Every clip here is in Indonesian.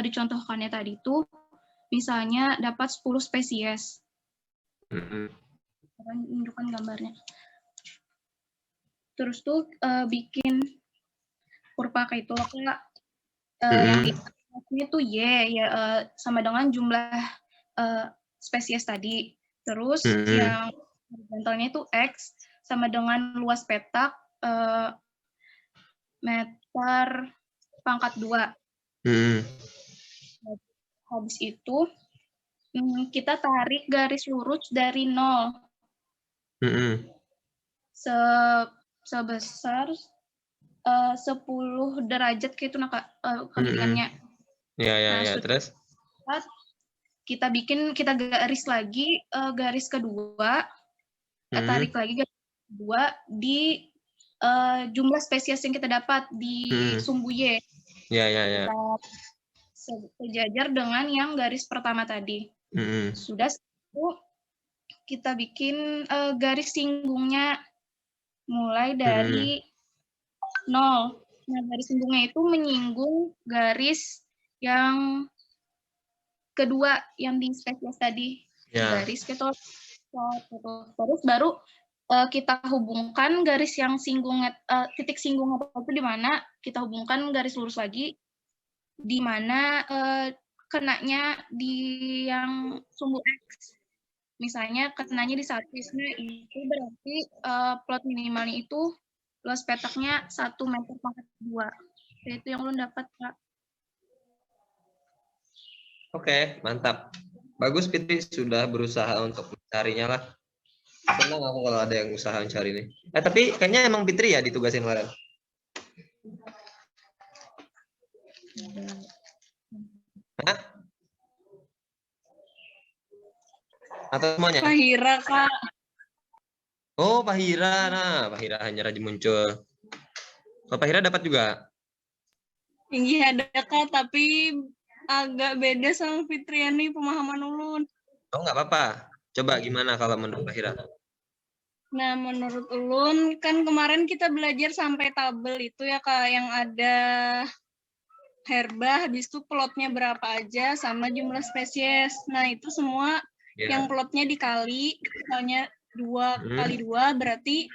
dicontohkannya tadi itu misalnya dapat 10 spesies. Tunjukkan gambarnya. Terus tuh bikin kurva kayak itu loh Kak. Yang ini tuh Y ya sama dengan jumlah spesies tadi. Terus yang horizontalnya itu X sama dengan luas petak meter pangkat 2. Habis itu kita tarik garis lurus dari 0 sebesar 10 derajat kayak itu Kak kalilingannya. Ya, terus kita garis lagi garis kedua, tarik lagi garis kedua di jumlah spesies yang kita dapat di sumbu Y. Ya. Sejajar dengan yang garis pertama tadi. Sudah itu kita bikin garis singgungnya mulai dari 0. Nah, garis singgungnya itu menyinggung garis yang kedua yang di spesies tadi. Garis gitu. Terus baru kita hubungkan garis yang titik singgung itu di mana, kita hubungkan garis lurus lagi di mana kenanya di yang sumbu X. Misalnya kenanya di 1, itu berarti plot minimalnya itu luas petaknya 1 meter pangkat 2. Itu yang ulun dapat, Kak. Oke, mantap. Bagus Fitri sudah berusaha untuk mencarinya lah. Senang aku kalau ada yang usaha mencari ini. Tapi kayaknya emang Fitri ya ditugasin kemarin. Hah? Atau semuanya? Fahira, Kak. Oh, Fahira. Nah, Fahira hanya rajin muncul. Oh, Fahira dapat juga? Iya ada Kak, tapi agak beda sama Fitriani pemahaman ulun. Oh, nggak apa-apa. Coba gimana kalau menurut Fahira? Nah, menurut ulun, kan kemarin kita belajar sampai tabel itu ya Kak, yang ada herba, habis itu plotnya berapa aja, sama jumlah spesies. Nah, itu semua yang plotnya dikali, misalnya 2 kali 2 berarti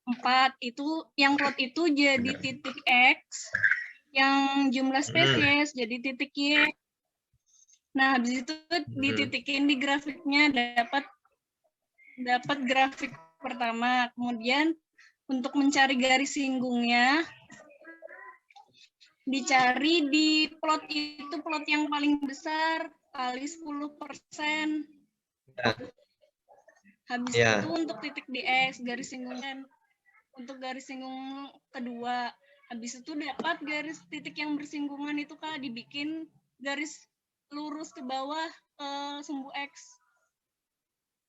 4. Itu yang plot itu jadi titik X, yang jumlah spesies jadi titik Y. Nah, habis itu dititikin di grafiknya, dapat grafik pertama. Kemudian untuk mencari garis singgungnya, dicari di plot itu, plot yang paling besar kali 10%. Habis itu untuk titik di X, garis singgungnya. Untuk garis singgung kedua, habis itu dapat garis titik yang bersinggungan itu Kak, dibikin garis lurus ke bawah sumbu X.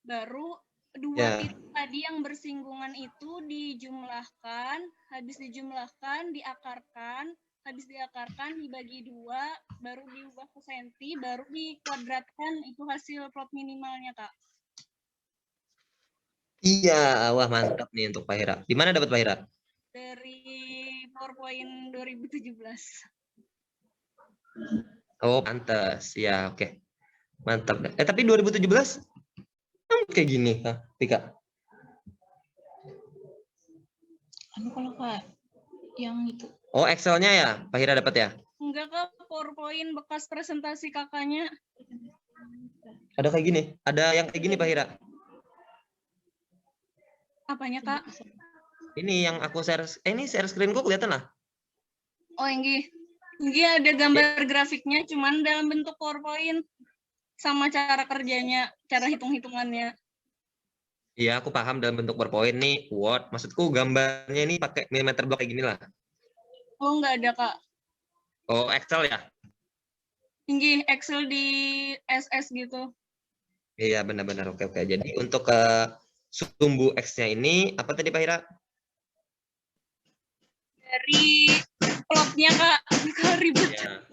Baru dua titik tadi yang bersinggungan itu dijumlahkan, habis dijumlahkan diakarkan, habis diakarkan dibagi 2, baru diubah ke senti, baru dikuadratkan, itu hasil plot minimalnya Kak. Iya, wah mantap nih untuk Fahira. Di mana dapat Fahira? Dari PowerPoint 2017. Oh, pantas. Ya, oke. Mantap. Tapi 2017 kayak gini, Tika. Kalau Kak, yang itu. Oh, Excel-nya ya, Fahira dapat ya? Enggak Kak, PowerPoint bekas presentasi kakaknya. Ada kayak gini? Ada yang kayak gini, Fahira? Apanya Kak? Ini yang aku share. Ini share screen kok kelihatan lah. Oh, ini ada gambar grafiknya, cuman dalam bentuk PowerPoint sama cara kerjanya, cara hitung-hitungannya. Iya, aku paham dalam bentuk PowerPoint nih, Word. Maksudku gambarnya ini pakai milimeter block kayak gini lah. Oh, enggak ada Kak. Oh, Excel ya? Tinggi Excel di SS gitu. Iya, benar-benar. Oke. Jadi untuk sumbu X-nya ini apa tadi Pak Hira? Dari plotnya Kak, ribet. Ya,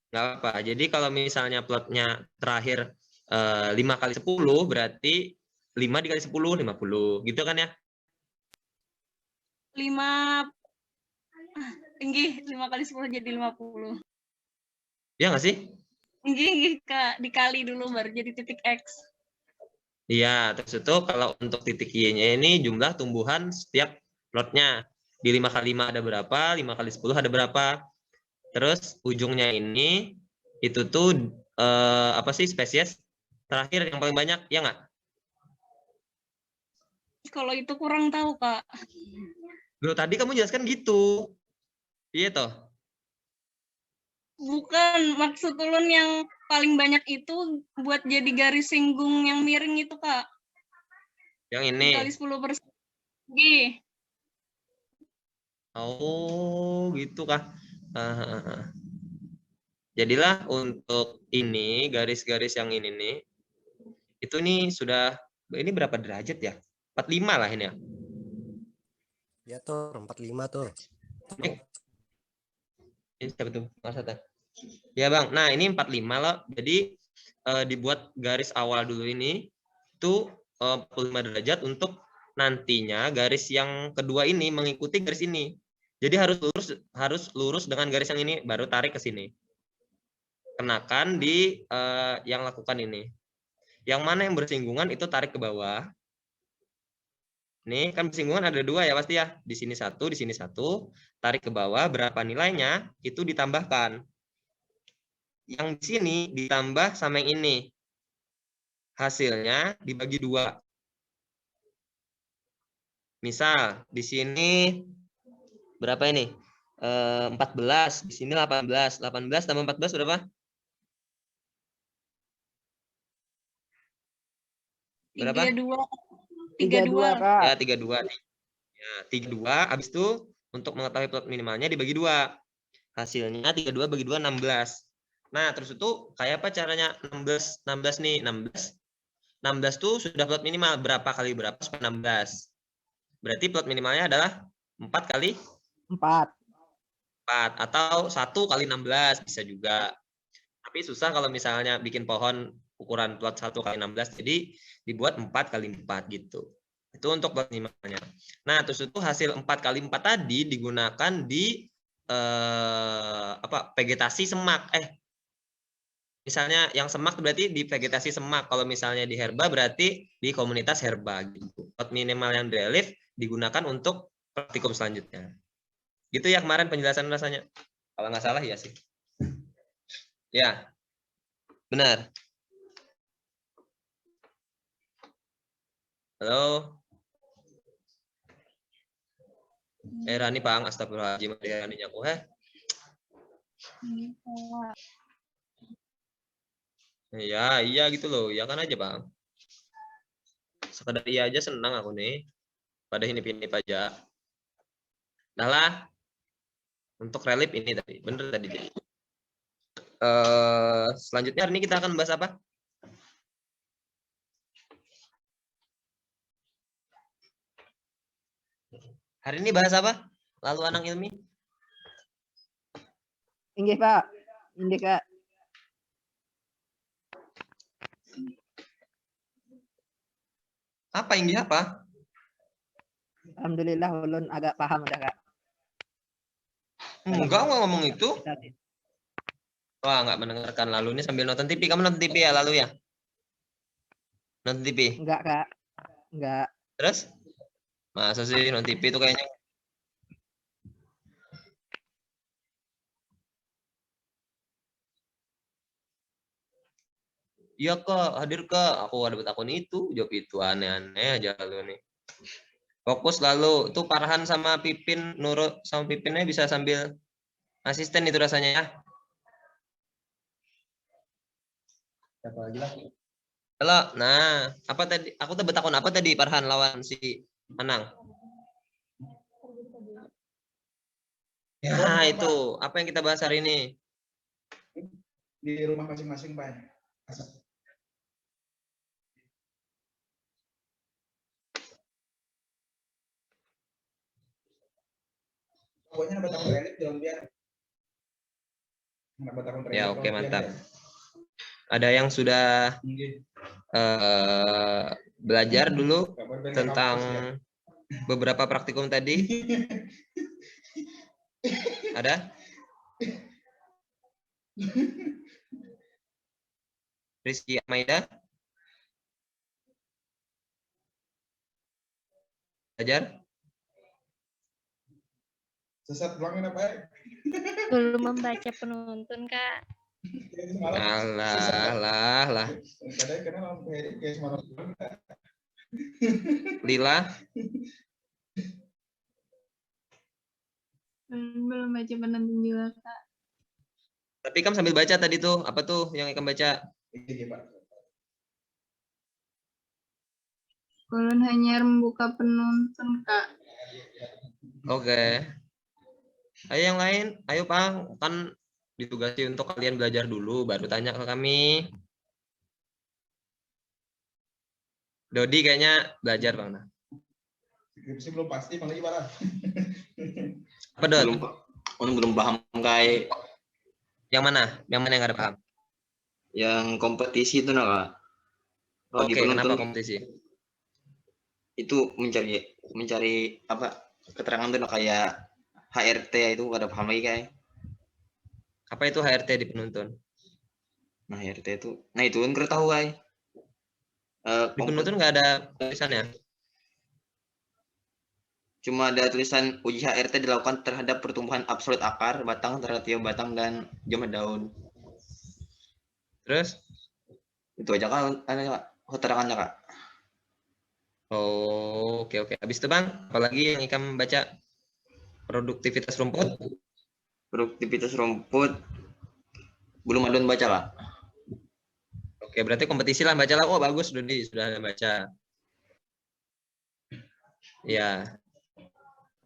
nggak apa. Jadi kalau misalnya plotnya terakhir 5 kali 10 berarti 5 dikali 10, 50. Gitu kan ya? 5 kali 10 jadi 50. Ya nggak sih? Gini, Kak, dikali dulu baru jadi titik X. Iya, terus itu kalau untuk titik Y-nya ini jumlah tumbuhan setiap plotnya. Di 5 kali 5 ada berapa, 5 kali 10 ada berapa. Terus ujungnya ini, itu tuh apa sih spesies terakhir yang paling banyak, ya nggak? Kalau itu kurang tahu, Kak. Bro, tadi kamu jelaskan gitu. Iya toh? Bukan, maksud ulun yang paling banyak itu buat jadi garis singgung yang miring itu, Kak. Yang ini. Dikali 10%. Oh, gitu kah? Jadilah untuk ini, garis-garis yang ini nih, itu nih sudah, ini berapa derajat ya? 45 lah ini ya? Ya tuh, 45 tuh. Ini siapa tuh? Maksudnya? Ya Bang, nah ini 45 loh. Jadi dibuat garis awal dulu ini, itu 45 derajat untuk nantinya garis yang kedua ini mengikuti garis ini. Jadi harus lurus dengan garis yang ini, baru tarik ke sini. Kenakan di yang lakukan ini. Yang mana yang bersinggungan itu tarik ke bawah. Nih kan bersinggungan ada dua ya pasti ya. Di sini satu, di sini satu. Tarik ke bawah, berapa nilainya itu ditambahkan. Yang di sini ditambah sama yang ini. Hasilnya dibagi dua. Misal di sini berapa ini? 14, di sini 18. 18 tambah 14 berapa? Berapa? 32. Kak. Ya, 32. Ya, 32. Habis itu untuk mengetahui plot minimalnya dibagi 2. Hasilnya 32 bagi 2, 16. Nah, terus itu kayak apa caranya 16 nih, 16 tuh sudah plot minimal, berapa kali berapa supaya 16. Berarti plot minimalnya adalah 4 kali 4 atau 1 kali 16 bisa juga. Tapi susah kalau misalnya bikin pohon ukuran plot 1 kali 16, jadi dibuat 4 kali 4 gitu. Itu untuk plot minimalnya. Nah, terus itu hasil 4 kali 4 tadi digunakan di vegetasi semak. Misalnya yang semak berarti di vegetasi semak. Kalau misalnya di herba berarti di komunitas herba gitu. Plot minimal yang di relief digunakan untuk praktikum selanjutnya. Gitu ya kemarin penjelasan rasanya. Kalau nggak salah ya sih. Ya, benar. Halo. Rani Pang, astagfirullahaladzim. Rani nyaku, iya gitu loh. Ya kan aja, Bang. Sekedar iya aja senang aku nih. Pada hinip-hinip aja. Nah lah. Untuk relief ini tadi. Bener tadi. Selanjutnya hari ini kita akan bahas apa? Hari ini bahas apa? Lalu anak ilmi? Inggih, Pak. Inggih, Kak. Apa inggih apa? Alhamdulillah ulun agak paham udah, Kak. Enggak ngomong itu. Wah, enggak mendengarkan. Lalu ini sambil nonton TV. Kamu nonton TV ya lalu ya? Nonton TV? Enggak, Kak. Enggak. Terus? Masa sih nonton TV itu kayaknya? Iya Kak, hadir Kak. Aku ada akun itu, jawab itu aneh-aneh aja lu nih. Fokus lalu. Tuh Farhan sama Pipin, Nurul sama Pipinnya bisa sambil asisten itu rasanya ya. Siapa lagi lah? Halo, nah, apa tadi? Aku tuh betakun apa tadi Farhan lawan si Anang? Ya, itu. Apa yang kita bahas hari ini? Di rumah masing-masing, Pak. Pokoknya nambah tahun relief jangan biar. Ya, oke, mantap. Ada yang sudah belajar dulu tentang beberapa praktikum tadi? Ada? Rizky Amaida. Belajar. Sesat ulangin apa ya? Belum membaca penuntun, Kak. Alah. Kadang kenal kayak semalam. Lila. Belum baca penuntun juga, Kak. Tapi kamu sambil baca tadi tuh, apa tuh yang kamu baca? Iya, Pak. Ulun hanya membuka penuntun, Kak. Oke. Ayo yang lain, ayo Pak, kan ditugasi untuk kalian belajar dulu, baru tanya ke kami. Dodi kayaknya belajar Bang. Skripsi belum pasti, Bang gimana? Apa Dod? Belum paham kayak Yang mana? Yang mana yang nggak ada paham? yang kompetisi itu Kak. Kalau di Oke, penuntun kenapa kompetisi? itu mencari apa keterangan tuh kayak HRT itu nggak ada paham lagi kayak. Apa itu HRT di penuntun? Nah HRT itu, nah itu kan nggak tahu kayak. Di penuntun nggak ada tulisannya? Cuma ada tulisan uji HRT dilakukan terhadap pertumbuhan absolut akar, batang, ratio batang dan jumlah daun. Terus? Itu aja kan keterangannya Kak. Oh, oke. Habis itu Bang, apalagi yang Ikam baca? Produktivitas rumput? Produktivitas rumput belum ada yang baca Kak. Oke, berarti kompetisi lah, bacalah. Oh, bagus Dodi, sudah baca. Ya.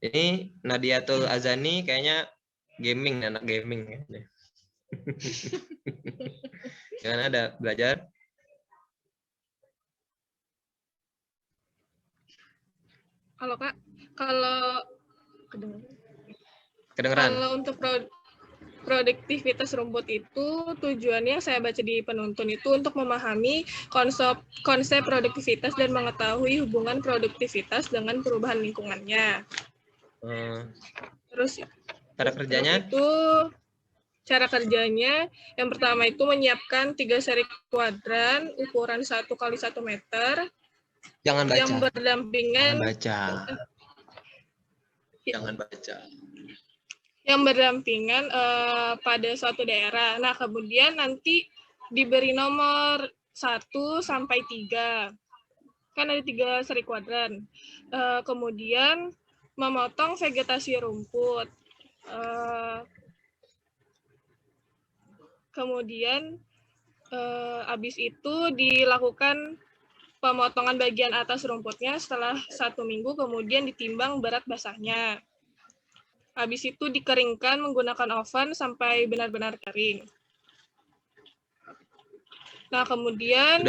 Ini Nadiatul Azani kayaknya gaming, anak gaming. Gimana, ada belajar? Halo Kak, kalau Kedengeran? kalau untuk produktivitas rumput itu tujuannya saya baca di penuntun itu untuk memahami konsep produktivitas dan mengetahui hubungan produktivitas dengan perubahan lingkungannya. Terus cara kerjanya yang pertama itu menyiapkan 3 seri kuadran ukuran 1 kali 1 meter. Jangan baca. Yang berdampingan. Jangan baca. Yang berdampingan pada suatu daerah. Nah, kemudian nanti diberi nomor 1 sampai 3. Kan ada 3 seri kuadran. Kemudian memotong vegetasi rumput. Kemudian habis itu dilakukan pemotongan bagian atas rumputnya setelah 1 minggu, kemudian ditimbang berat basahnya. Habis itu dikeringkan menggunakan oven sampai benar-benar kering. Nah, kemudian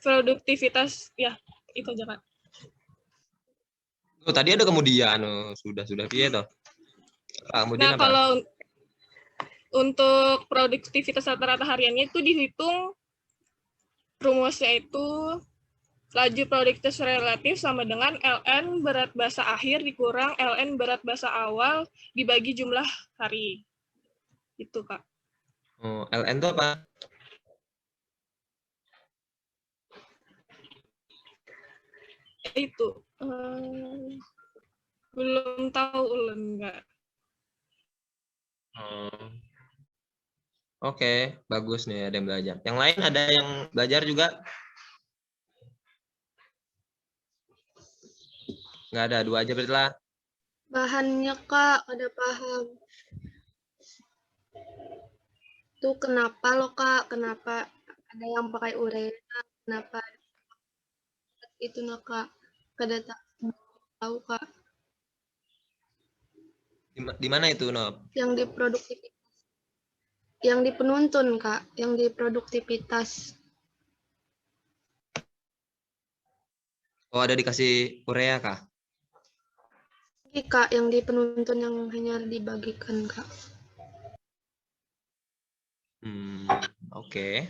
produktivitas, ya itu aja Kak. Oh, tadi ada kemudian, sudah piye toh? Nah, kalau untuk produktivitas rata-rata hariannya itu dihitung rumusnya itu laju produktivitas relatif sama dengan ln berat basa akhir dikurang ln berat basa awal dibagi jumlah hari. Itu Kak. Oh, ln itu apa? Itu belum tahu ulen enggak. Oke, bagus nih ada yang belajar. Yang lain ada yang belajar juga? Nggak ada, 2 aja berarti lah. Bahannya Kak, ada paham. Itu kenapa loh Kak? Kenapa ada yang pakai urea? Kenapa itu nah Kak? Kada tahu Kak. Di mana itu, Nob? Yang di produktivitas. Yang di penuntun Kak, yang di produktivitas. Oh, ada dikasih urea kah? Kak, yang di penuntun yang hanya dibagikan Kak. Oke.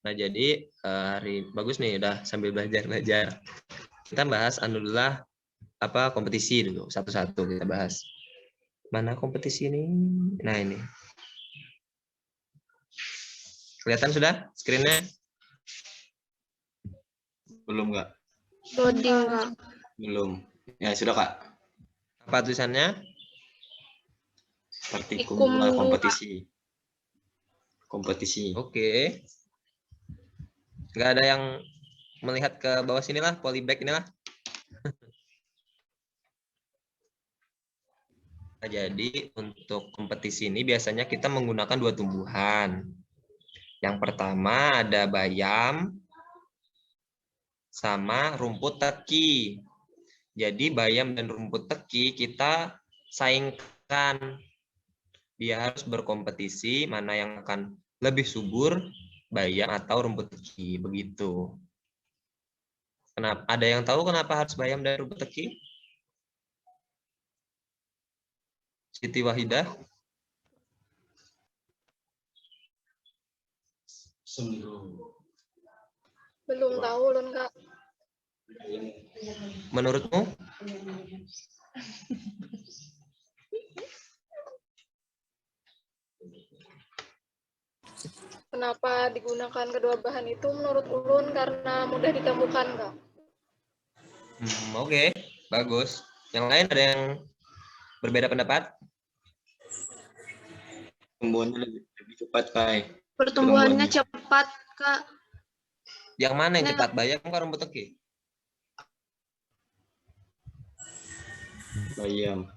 Nah, jadi hari bagus nih udah sambil belajar. Kita bahas alhamdulillah apa kompetisi dulu satu-satu kita bahas. Mana kompetisi ini? Nah, ini. Kelihatan sudah screen-nya? Belum Kak? Loading, Kak. Belum. Ya sudah Kak. Apa tulisannya? Praktikum Ikum 2 2. kompetisi. Kompetisi. Oke. Nggak ada yang melihat ke bawah sinilah, polybag inilah. Nah, jadi untuk kompetisi ini biasanya kita menggunakan 2 tumbuhan. Yang pertama ada bayam sama rumput teki. Jadi bayam dan rumput teki kita saingkan. Dia harus berkompetisi mana yang akan lebih subur, bayam atau rumput teki, begitu. Kenapa? Ada yang tahu kenapa harus bayam dan rumput teki? Siti Wahidah? Belum tahu, Lun, Kak. Menurutmu? Kenapa digunakan kedua bahan itu menurut Ulun karena mudah ditemukan, Kak. Oke, bagus. Yang lain ada yang berbeda pendapat? Pertumbuhannya lebih cepat, Kak. Pertumbuhannya cepat, Kak. Yang mana yang cepat, bayam atau rumput teki? Bayam.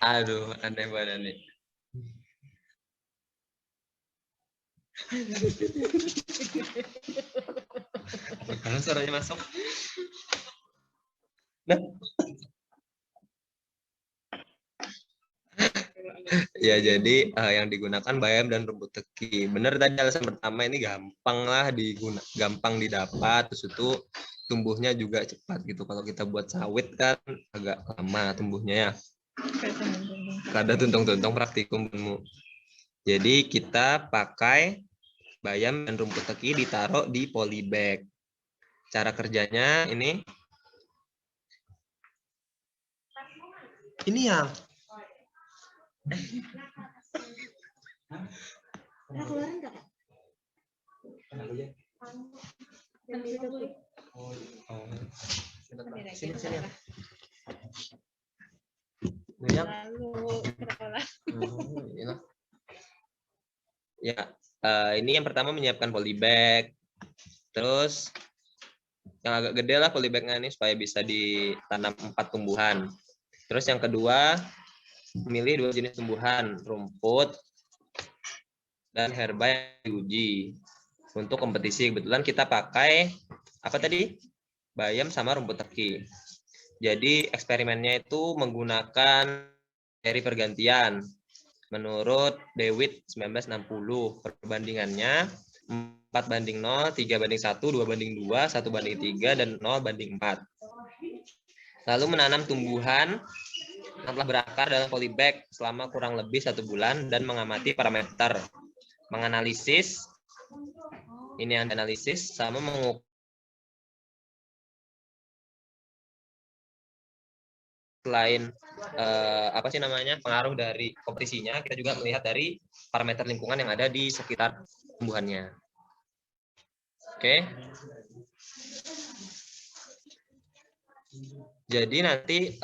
Aduh, aneh banget nih. Kalau suaranya masuk. Nah. Ya, jadi yang digunakan bayam dan rumput teki. Benar tadi alasan pertama, ini gampang lah gampang didapat, terus itu tumbuhnya juga cepat gitu. Kalau kita buat sawit kan agak lama tumbuhnya ya. Kada tuntung-tuntung praktikummu. Jadi kita pakai bayam dan rumput teki ditaruh di polybag. Cara kerjanya ini yang keluarin nggak, Kak? Sini. Ya, ini yang pertama menyiapkan polybag. Terus yang agak gede lah polybagnya ini supaya bisa ditanam 4 tumbuhan. Terus yang kedua memilih 2 jenis tumbuhan, rumput dan herba yang diuji untuk kompetisi. Kebetulan kita pakai apa tadi? Bayam sama rumput teki. Jadi eksperimennya itu menggunakan seri pergantian. Menurut DeWitt 1960, perbandingannya 4:0, 3:1, 2:2, 1:3, dan 0:4. Lalu menanam tumbuhan yang telah berakar dalam polybag selama kurang lebih 1 bulan dan mengamati parameter. Menganalisis, ini yang analisis, sama mengukur selain pengaruh dari kompetisinya, kita juga melihat dari parameter lingkungan yang ada di sekitar tumbuhannya. Oke. Jadi nanti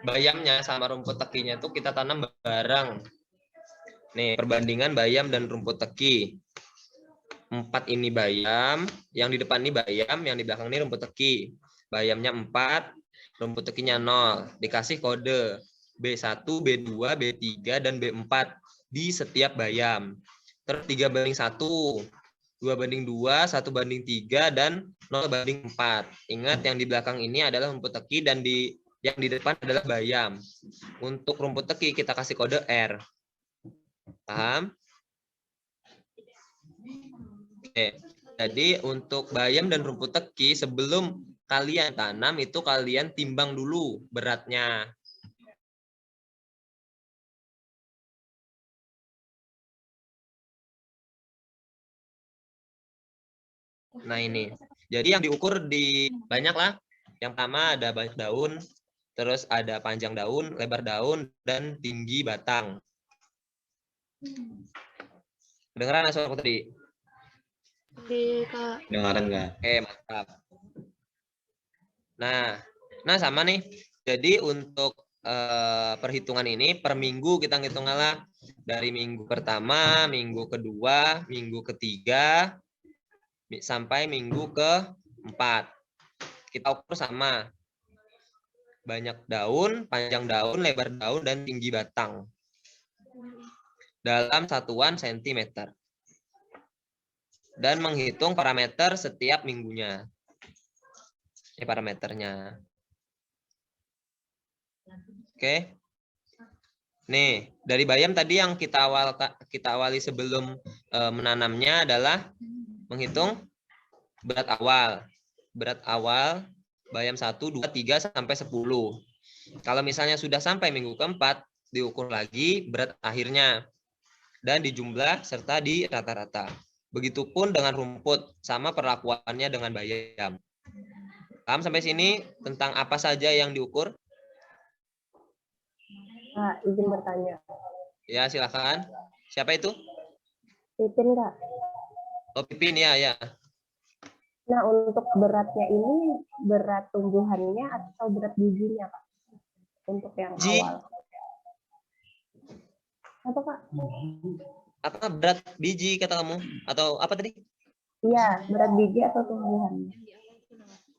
bayamnya sama rumput tekinya itu kita tanam bareng. Nih, perbandingan bayam dan rumput teki. 4 ini bayam, yang di depan ini bayam, yang di belakang ini rumput teki. Bayamnya 4, rumput tekinya 0. Dikasih kode B1, B2, B3, dan B4 di setiap bayam. Terus 3:1, 2:2, 1:3, dan 0:4. Ingat yang di belakang ini adalah rumput teki dan yang di depan adalah bayam. Untuk rumput teki kita kasih kode R. Paham? Oke. Jadi untuk bayam dan rumput teki sebelum kalian tanam itu kalian timbang dulu beratnya. Nah ini. Jadi yang diukur banyak lah. Yang pertama ada banyak daun, terus ada panjang daun, lebar daun, dan tinggi batang. Kedengeran suara aku tadi? Kak. Dengaran nggak? Oke, mantap. Nah sama nih. Jadi untuk perhitungan ini per minggu kita ngitung lah dari minggu pertama, minggu kedua, minggu ketiga, sampai minggu keempat. Kita ukur sama. Banyak daun, panjang daun, lebar daun, dan tinggi batang. Dalam satuan sentimeter. Dan menghitung parameter setiap minggunya. Ini parameternya. Oke. Nih, dari bayam tadi yang kita awali sebelum menanamnya adalah menghitung berat awal. Berat awal bayam 1, 2, 3 sampai 10. Kalau misalnya sudah sampai minggu keempat, diukur lagi berat akhirnya dan dijumlah serta di rata-rata. Begitupun dengan rumput, sama perlakuannya dengan bayam. Paham sampai sini tentang apa saja yang diukur? Kak, izin bertanya. Ya, silakan. Siapa itu? Pipin, Kak. Oh, Pipin, ya. Nah, untuk beratnya ini berat tumbuhannya atau berat bijinya, Kak? Untuk yang awal. Apa, Kak? Apa berat biji kata kamu? Atau apa tadi? Iya, berat biji atau tumbuhannya.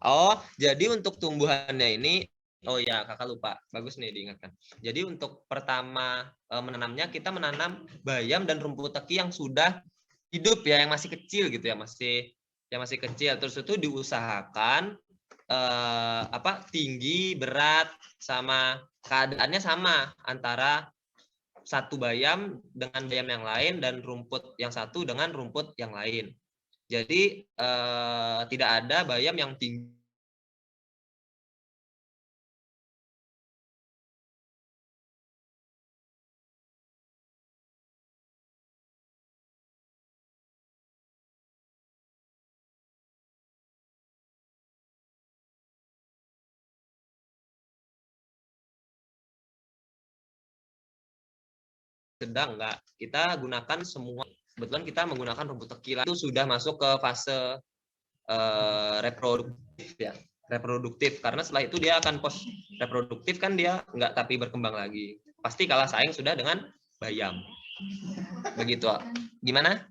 Oh, jadi untuk tumbuhannya ini, oh ya, kakak lupa. Bagus nih diingatkan. Jadi untuk pertama menanamnya, kita menanam bayam dan rumput teki yang sudah hidup ya, yang masih kecil gitu ya, masih kecil. Terus itu diusahakan tinggi, berat, sama keadaannya sama antara satu bayam dengan bayam yang lain dan rumput yang satu dengan rumput yang lain. Jadi tidak ada bayam yang tinggi sedang enggak. Kita gunakan semua. Kebetulan kita menggunakan rumput teki itu sudah masuk ke fase reproduktif ya. Reproduktif karena setelah itu dia akan post reproduktif kan dia enggak tapi berkembang lagi. Pasti kalah saing sudah dengan bayam. Begitu. Gimana?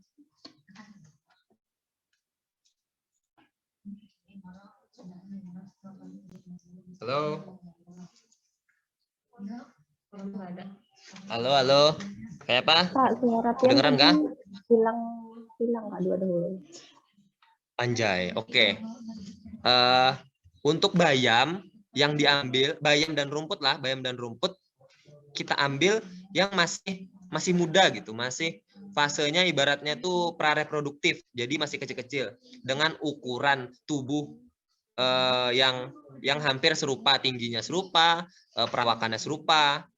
Halo. Halo. Kayak apa? Kak, suara kedengeran nggak? Hilang Kak dua-dua. Anjay, oke. Untuk bayam yang diambil, bayam dan rumput kita ambil yang masih muda gitu, masih fasenya ibaratnya tuh prareproduktif, jadi masih kecil-kecil dengan ukuran tubuh yang hampir serupa, tingginya serupa, perawakannya serupa.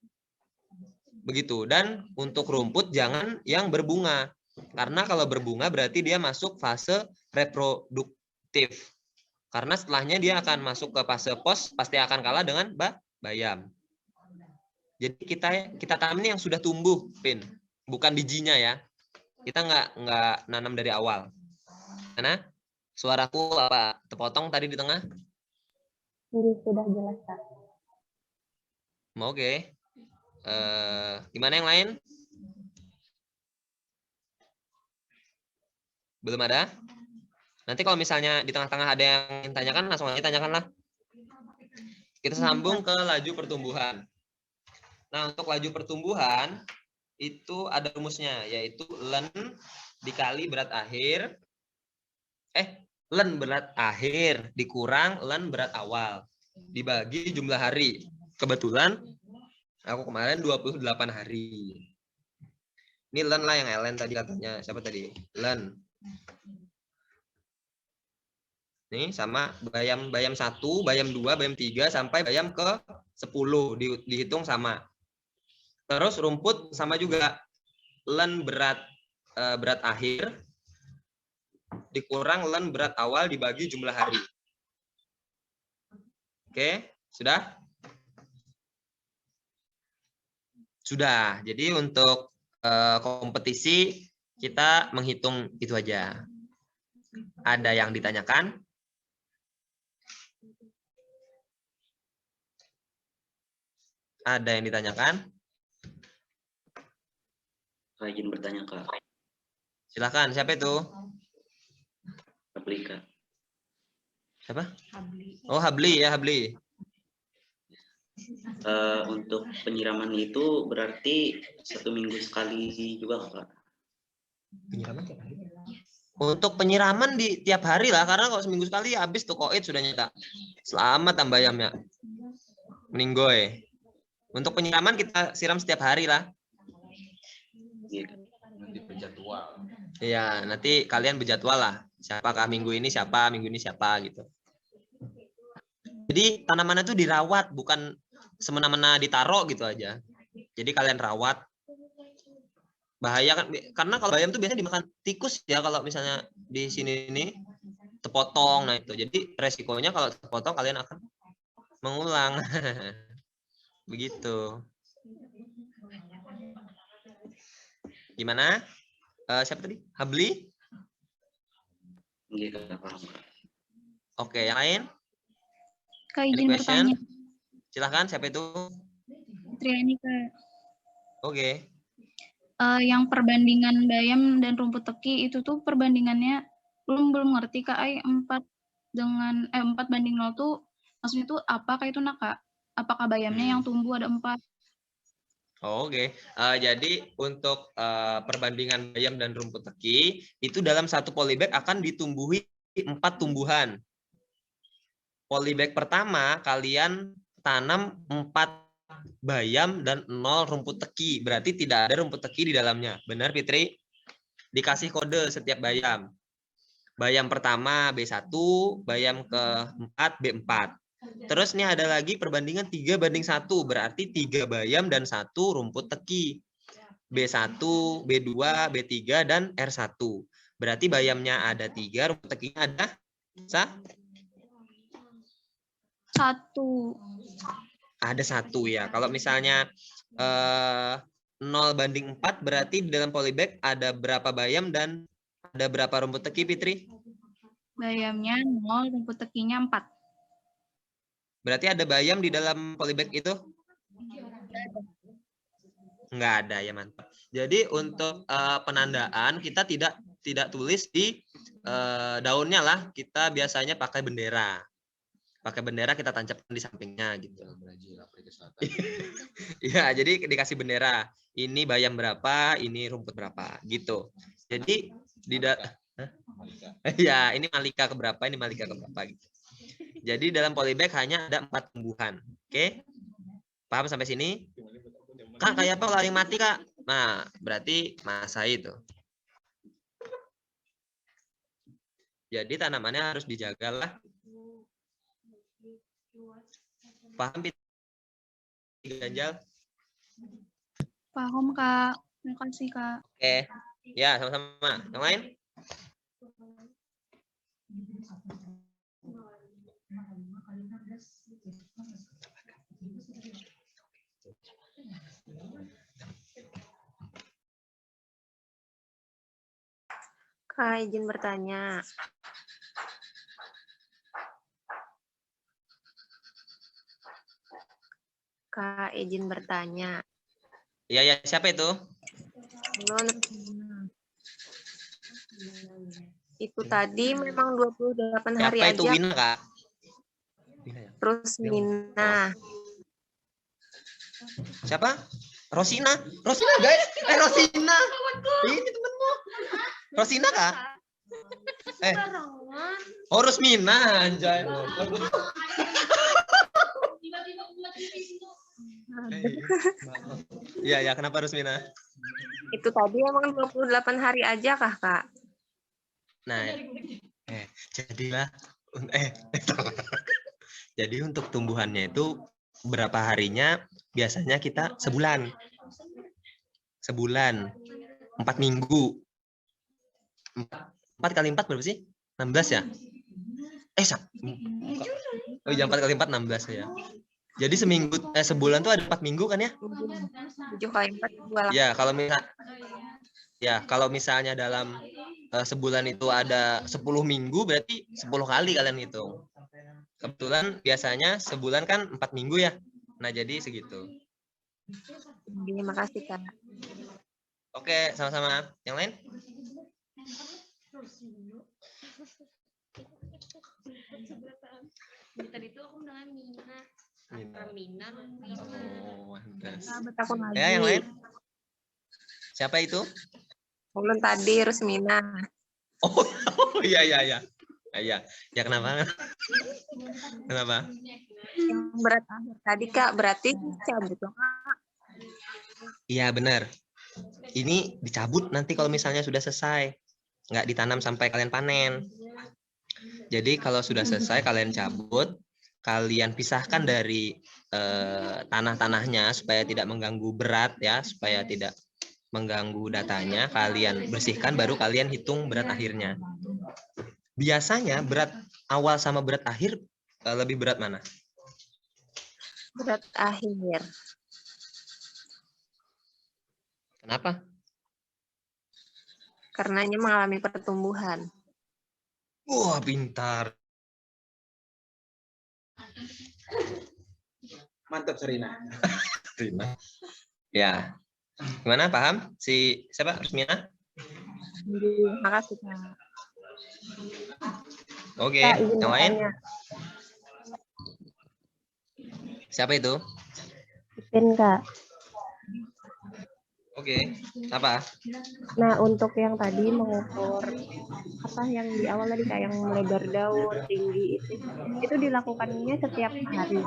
Begitu. Dan untuk rumput jangan yang berbunga. Karena kalau berbunga berarti dia masuk fase reproduktif. Karena setelahnya dia akan masuk ke fase post, pasti akan kalah dengan bayam. Jadi kita tanam ini yang sudah tumbuh, Pin. Bukan bijinya ya. Kita nggak nanam dari awal. Karena suaraku apa terpotong tadi di tengah? Ini sudah jelas, Kak. Oke. Gimana yang lain? Belum ada? Nanti kalau misalnya di tengah-tengah ada yang ingin tanyakan, langsung aja tanyakanlah. Kita sambung ke laju pertumbuhan. Nah, untuk laju pertumbuhan, itu ada rumusnya, yaitu len dikali berat akhir. Len berat akhir dikurang len berat awal. Dibagi jumlah hari. Kebetulan, aku kemarin 28 hari. Ini len lah yang Ellen tadi katanya. Siapa tadi? Len. Nih sama bayam 1, bayam 2, bayam 3 sampai bayam ke 10 dihitung sama. Terus rumput sama juga. Len berat akhir dikurang len berat awal dibagi jumlah hari. Oke, sudah? Sudah. Jadi untuk kompetisi kita menghitung itu aja. Ada yang ditanyakan? Ada yang ditanyakan? Kak, izin bertanya, Kak. Silakan, siapa itu? Habli, Kak. Siapa? Oh, Habli ya, Habli. Untuk penyiraman itu berarti 1 minggu sekali juga, Kak? Penyiraman tiap hari? Untuk penyiraman di tiap hari lah, karena kalau seminggu sekali habis tuh koid sudah nyetak. Selamat tambah ayamnya. Meninggoy. Untuk penyiraman kita siram setiap hari lah. Iya, nanti kalian berjadwal lah. Siapakah minggu ini siapa gitu. Jadi tanaman itu dirawat, bukan semena-mena ditaruh gitu aja. Jadi kalian rawat. Bahaya kan, karena kalau bayam tuh biasanya dimakan tikus ya kalau misalnya di sini ini terpotong. Nah itu, jadi resikonya kalau terpotong kalian akan mengulang. Begitu. Gimana? Siapa tadi? Habli? Iya, Kak, paham, Kak. Oke, yang lain? Kak, izin bertanya. Silahkan, siapa itu? Triani, Kak. Oke. Yang perbandingan bayam dan rumput teki itu tuh perbandingannya belum ngerti, Kak. 4:0 tuh maksudnya tuh apa Kak itu, Kak? Apakah bayamnya yang tumbuh ada 4? Oke. Jadi untuk perbandingan bayam dan rumput teki itu dalam satu polybag akan ditumbuhi 4 tumbuhan. Polybag pertama kalian tanam 4 bayam dan 0 rumput teki. Berarti tidak ada rumput teki di dalamnya. Benar, Fitri? Dikasih kode setiap bayam. Bayam pertama B1, bayam keempat B4. Terus nih ada lagi perbandingan 3:1. Berarti 3 bayam dan 1 rumput teki. B1, B2, B3, dan R1. Berarti bayamnya ada 3, rumput tekinya ada 1. Ada 1 ya. Kalau misalnya 0:4 berarti di dalam polybag ada berapa bayam dan ada berapa rumput teki, Fitri? Bayamnya 0, rumput tekinya 4. Berarti ada bayam di dalam polybag itu? Enggak ada ya, mantap. Jadi untuk penandaan kita tidak tulis di daunnya lah. Kita biasanya pakai bendera. Pakai bendera kita tancapkan di sampingnya gitu. Iya, jadi dikasih bendera. Ini bayam berapa, ini rumput berapa gitu. Jadi ya, ini malika keberapa, ini malika keberapa gitu. Jadi dalam polybag hanya ada 4 tumbuhan. Oke? Paham sampai sini? Kak, kayak apa laring mati, Kak? Nah, berarti masa itu. Jadi tanamannya harus dijaga lah. Paham, Ganjal? Paham, Kak. Terima kasih, Kak. Oke. Ya, sama-sama. Yang lain? Kak, izin bertanya. Kak, izin bertanya. Iya, ya, siapa itu? Itu tadi memang 28 hari siapa itu aja. Wina, Kak? Terus Mina. Siapa? Rosina. Rosina, guys. Rosina. Ini temenmu. Rosina, Kak? Oh, Rosmina, anjay. Iya, ya, kenapa Rosmina? Itu tadi emang 28 hari aja kah, Kak? Nah, jadilah jadi untuk tumbuhannya itu berapa harinya? Biasanya kita sebulan. 4 minggu. 4 kali 4 berapa sih? 16 ya? Oh jam 4 kali 4 16 ya. Jadi sebulan tuh ada 4 minggu kan ya? 7 kali 4 Ya, kalau misalnya dalam sebulan itu ada 10 minggu, berarti 10 kali kalian hitung. Kebetulan biasanya sebulan kan 4 minggu ya. Nah, jadi segitu. Terima kasih, Kak. Oke, sama-sama. Yang lain? Tadi itu aku dengan Mina. Ya, yang lain? Siapa itu? Ulun tadi, Rusmina. Oh, iya. Ya, kenapa? Kenapa? Yang berat akhir tadi, Kak. Berarti cabut dong, Kak. Iya, benar. Ini dicabut nanti kalau misalnya sudah selesai. Nggak ditanam sampai kalian panen. Jadi kalau sudah selesai kalian cabut, kalian pisahkan dari tanah-tanahnya supaya tidak mengganggu berat ya, supaya tidak mengganggu datanya. Kalian bersihkan baru kalian hitung berat akhirnya. Biasanya berat awal sama berat akhir lebih berat mana? Berat akhir. Kenapa? Karenanya mengalami pertumbuhan. Wah, pintar. Mantap Serina. Serina. Ya. Gimana, paham? Siapa? Rusmina? Terima kasih, Kak. Oke, Kak, izin yang lain? bertanya. Siapa itu? Ipin, Kak. Oke, apa? Nah, untuk yang tadi mengukur apa yang di awal tadi kayak yang lebar daun, tinggi itu dilakukannya setiap hari.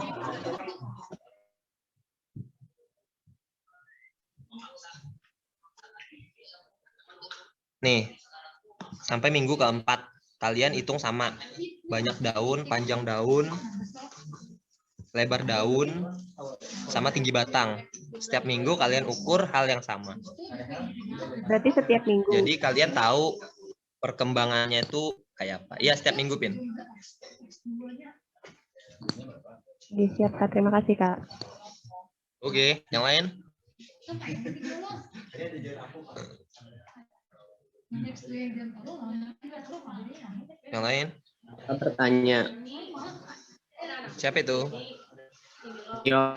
Nih, sampai minggu keempat kalian hitung sama. Banyak daun, panjang daun, lebar daun, sama tinggi batang. Setiap minggu kalian ukur hal yang sama. Berarti setiap minggu. Jadi kalian tahu perkembangannya itu kayak apa. Iya, setiap minggu, Pin. Siap, Kak. Terima kasih, Kak. Oke, yang lain? Yang lain? Bertanya. Siapa itu? Yo.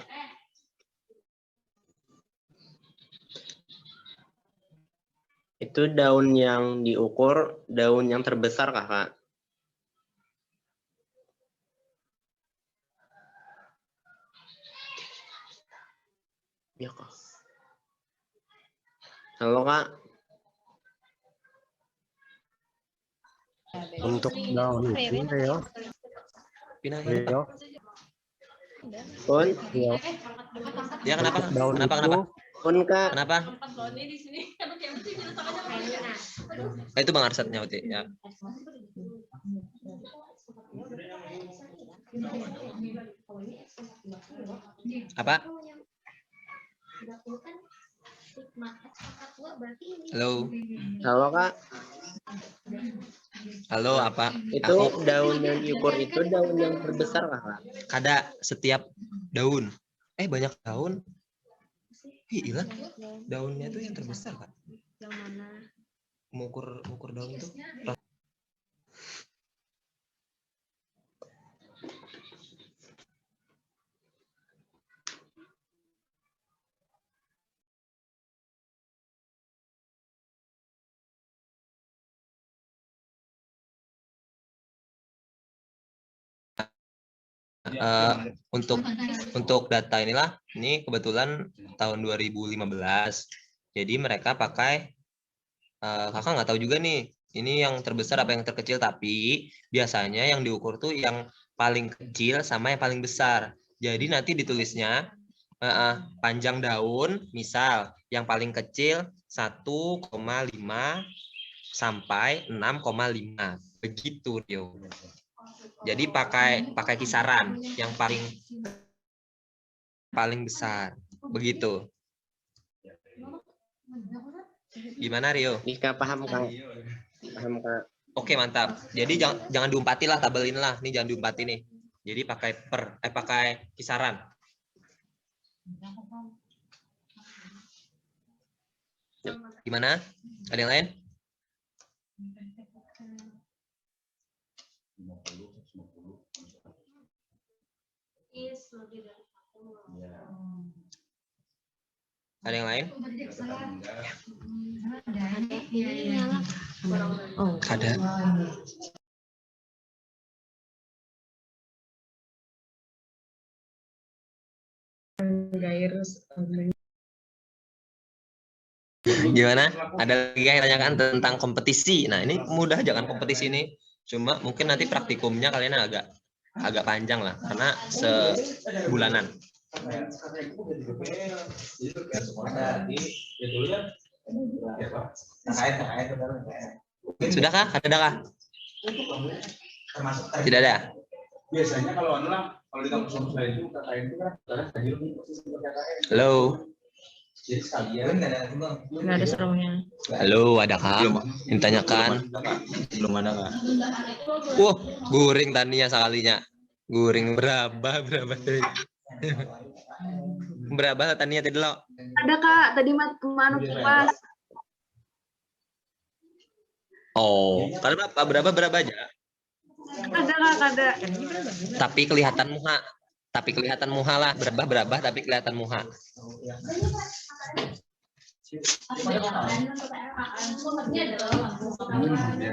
Itu daun yang diukur, daun yang terbesar, Kakak? Ya, Kak. Halo, Kak. Untuk daun itu, Rio. Rio. Pun? Rio. Ya, kenapa? Daun Kenapa? Pun, Kak. Kenapa? Itu Bang Arsadnya, Uti. Ya. Apa? Halo. Halo, Kak. Halo, apa? Itu daun yang diukur itu daun yang terbesar, Kakak? Kada setiap daun. Banyak daun. Hilang. Daunnya tuh yang terbesar, Kak. Yang mana? Mengukur daun itu. Untuk data inilah, ini kebetulan tahun 2015. Jadi mereka pakai, kakak nggak tahu juga nih, ini yang terbesar apa yang terkecil, tapi biasanya yang diukur tuh yang paling kecil sama yang paling besar. Jadi nanti ditulisnya panjang daun, misal yang paling kecil 1,5 sampai 6,5. Begitu, Dio. Jadi pakai kisaran yang paling besar. Begitu. Gimana, Rio? Ika paham, Kak. Paham, Kak. Oke, mantap. Jadi jangan diumpati lah tabel inilah. Ini jangan diumpati nih. Jadi pakai kisaran. Gimana? Ada yang lain? Ada yang lain? Oh, ada. Gimana? Ada lagi yang tanyakan tentang kompetisi. Nah, ini mudah, jangan kompetisi ini. Cuma mungkin nanti praktikumnya kalian agak panjang lah, karena sebulanan. Sudahkah? Adakah? Tidak ada. Biasanya kalau di kampus lain itu KKN itu kan Halo. jadi sekalian nggak ada serunya. Halo, adakah? Yang tanyakan? Belum ada, Kak. Wah, guring taninya sekalinya. Guring berapa taninya tadi lo? Ada Kak, tadi Manu kipas. Oh, karena berapa aja? Ada Kak, ada. Tapi kelihatan muha lah, berapa tapi kelihatan muha.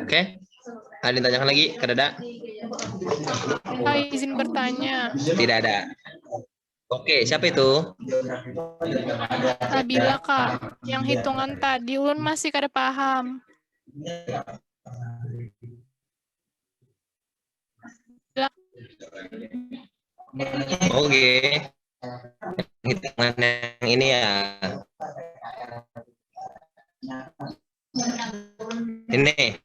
Oke. Ada yang tanyakan lagi ke Dada? Izin bertanya. Tidak ada. Oke, siapa itu? Nabila Kak, yang hitungan tadi ulun masih kada paham. Oke. Hitungan yang ini ya. Ini.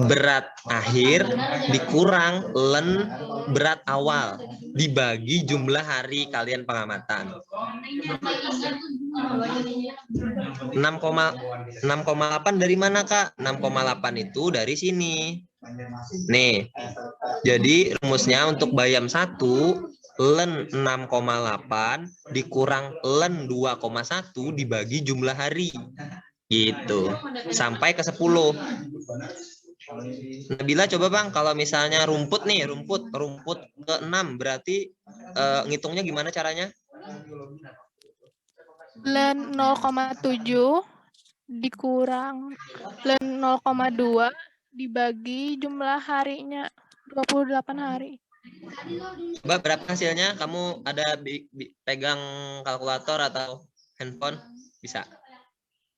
Berat akhir dikurang len berat awal dibagi jumlah hari kalian pengamatan. 6,8 dari mana Kak? 6,8 itu dari sini. Nih. Jadi rumusnya untuk bayam 1 len 6,8 dikurang len 2,1 dibagi jumlah hari. Gitu. Sampai ke 10. Nabila coba Bang, kalau misalnya rumput ke 6 berarti ngitungnya gimana caranya? Len 0,7 dikurang len 0,2 dibagi jumlah harinya 28 hari. Coba berapa hasilnya? Kamu ada pegang kalkulator atau handphone? Bisa?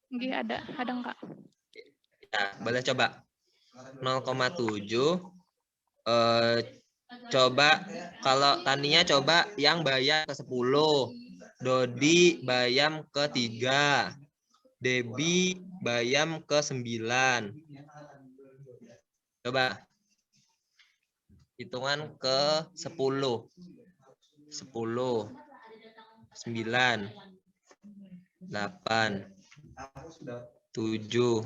Nggih, ada enggak? Ya, boleh coba. 0,7 coba kalau Tania coba yang bayam ke 10, Dodi bayam ke 3, Debi bayam ke 9. Coba hitungan ke 10, 9, 8, 7,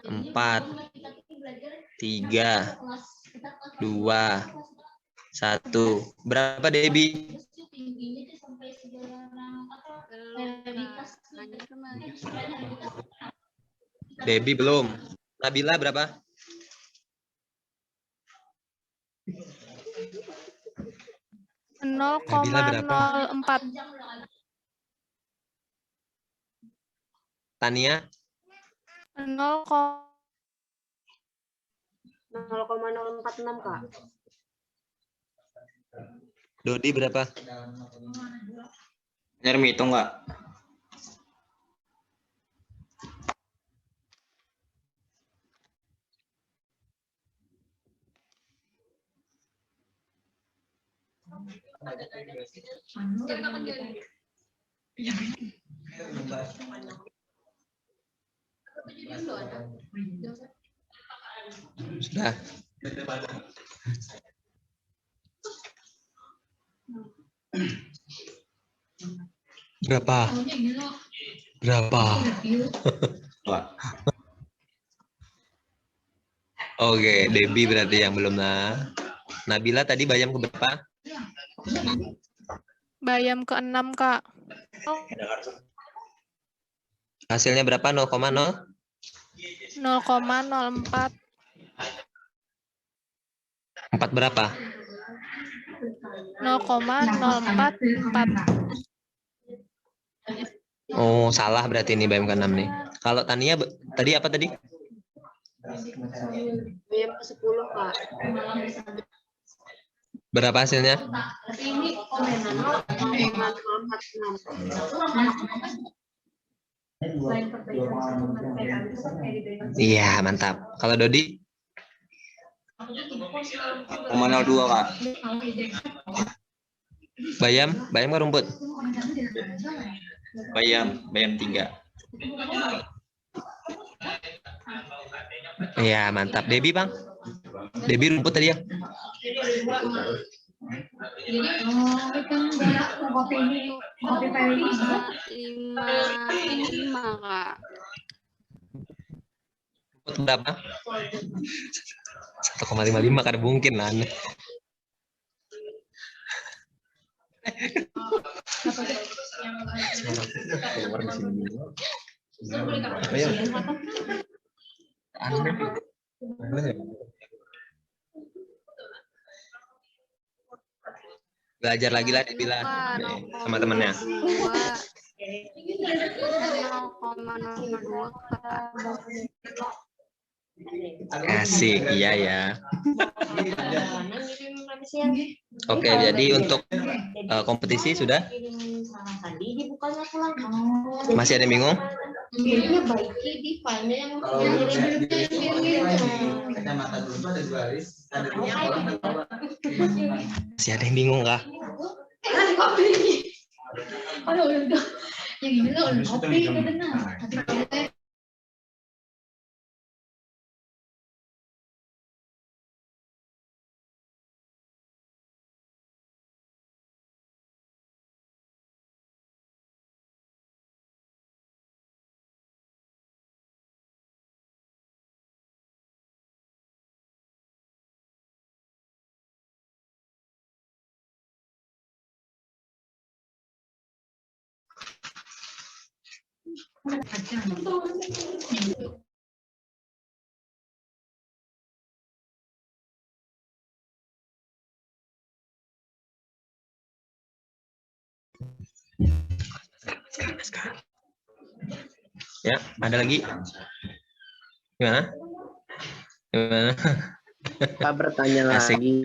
4, 3, 2, 1. Berapa Debi? Debi belum. Nabila berapa? Nabila berapa? 0,04. Tania? 0,046 Kak. Dodi berapa? Nyari hitung nggak? Sudah. Berapa? Oke, Debbie berarti yang belum lah. Nabila tadi bayam ke berapa? Bayam ke 6, Kak. Hasilnya berapa? 0,0? 0,04. 4 berapa? 0,044. Oh, salah berarti ini bayam ke-6 nih. Kalau Tania tadi apa tadi? Bayam ke 10, Kak. Berapa hasilnya? Ini 0,46. Iya, mantap. Kalau Dodi? 0,02, Kak. Bayam ke rumput? Bayam 3. Iya, mantap. Debbie, Bang? Debbie rumput tadi ya? 5, Kak. Rumput berapa? 1,55 kan mungkin lah. Belajar lagi lah Bila sama temennya. 0,02, Kak. Asik, iya ya. Oke, jadi untuk kompetisi sudah? Masih ada yang bingung? Masih ada yang bingung kah? Ya, ada lagi? Gimana? Kita bertanya lagi.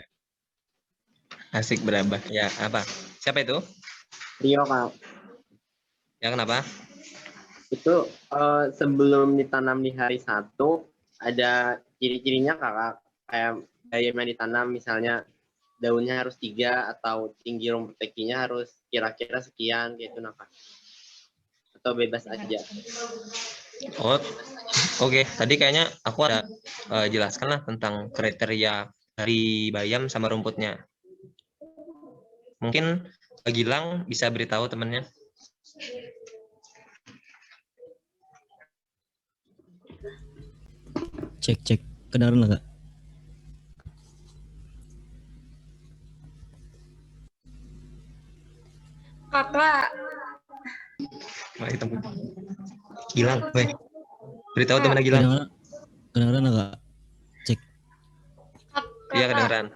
Asik berapa? Ya, apa? Siapa itu? Rio, Kak. Ya, kenapa? Itu sebelum ditanam di hari 1, ada ciri-cirinya, Kakak. Kayak bayam yang ditanam, misalnya daunnya harus 3 atau tinggi rumput tekinya harus kira-kira sekian gitu, Kak. Atau bebas aja. Oh, oke. Tadi kayaknya aku ada jelaskan lah tentang kriteria dari bayam sama rumputnya. Mungkin Gilang bisa beritahu temannya. Cek, kedengaran nggak? Kakak. Wah, hitam putih. Gilang, weh. Beritahu temannya Gilang. Kedengaran nggak? Cek. Iya, kedengaran.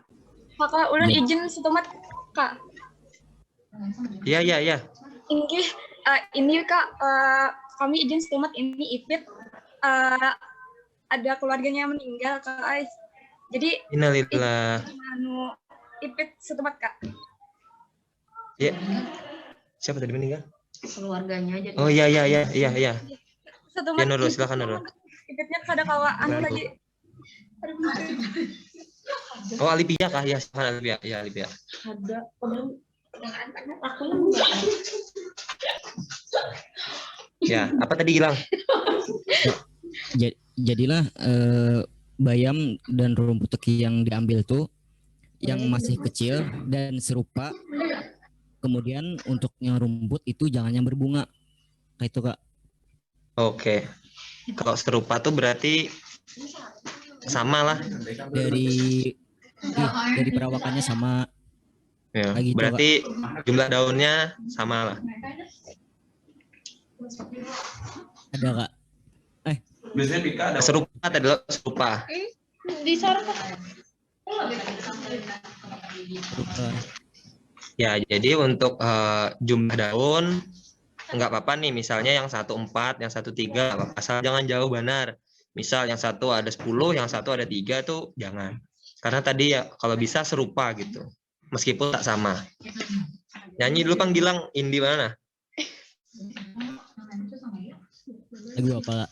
Kakak ulun izin setemat, Kak. Iya. Ini Kak, kami izin setemat ini Ipit. Ada keluarganya meninggal, Kak. Jadi Innalillah. Ipit setemat, Kak. Iya. Siapa tadi meninggal? Keluarganya aja. Oh iya. Setemat. Ya Nurul, silakan Nurul. Ipitnya kada kawa lagi. Oh, Alipia kah? Ya, silakan Alipia. Ya, Alipia. Ada. Ya, apa tadi Gilang? Jadilah bayam dan rumput teki yang diambil tuh yang masih kecil dan serupa Kemudian untuk yang rumput itu jangan yang berbunga. Kayak itu, Kak. Oke. Kalau serupa tuh berarti sama lah. Dari perawakannya sama. Ya, gitu, berarti jumlah daunnya sama lah. Ada, Kak. Biasanya Pika ada Serupa tadi lo, serupa. Di sana Ya, jadi untuk jumlah daun nggak apa-apa nih, misalnya yang 1 4, yang 1 3, asal jangan jauh benar. Misal yang satu ada 10, yang satu ada 3 tuh jangan. Karena tadi ya kalau bisa serupa gitu. Meskipun tak sama. Nyanyi dulu Bang Gilang, Indi mana? Lagu apa, Kak?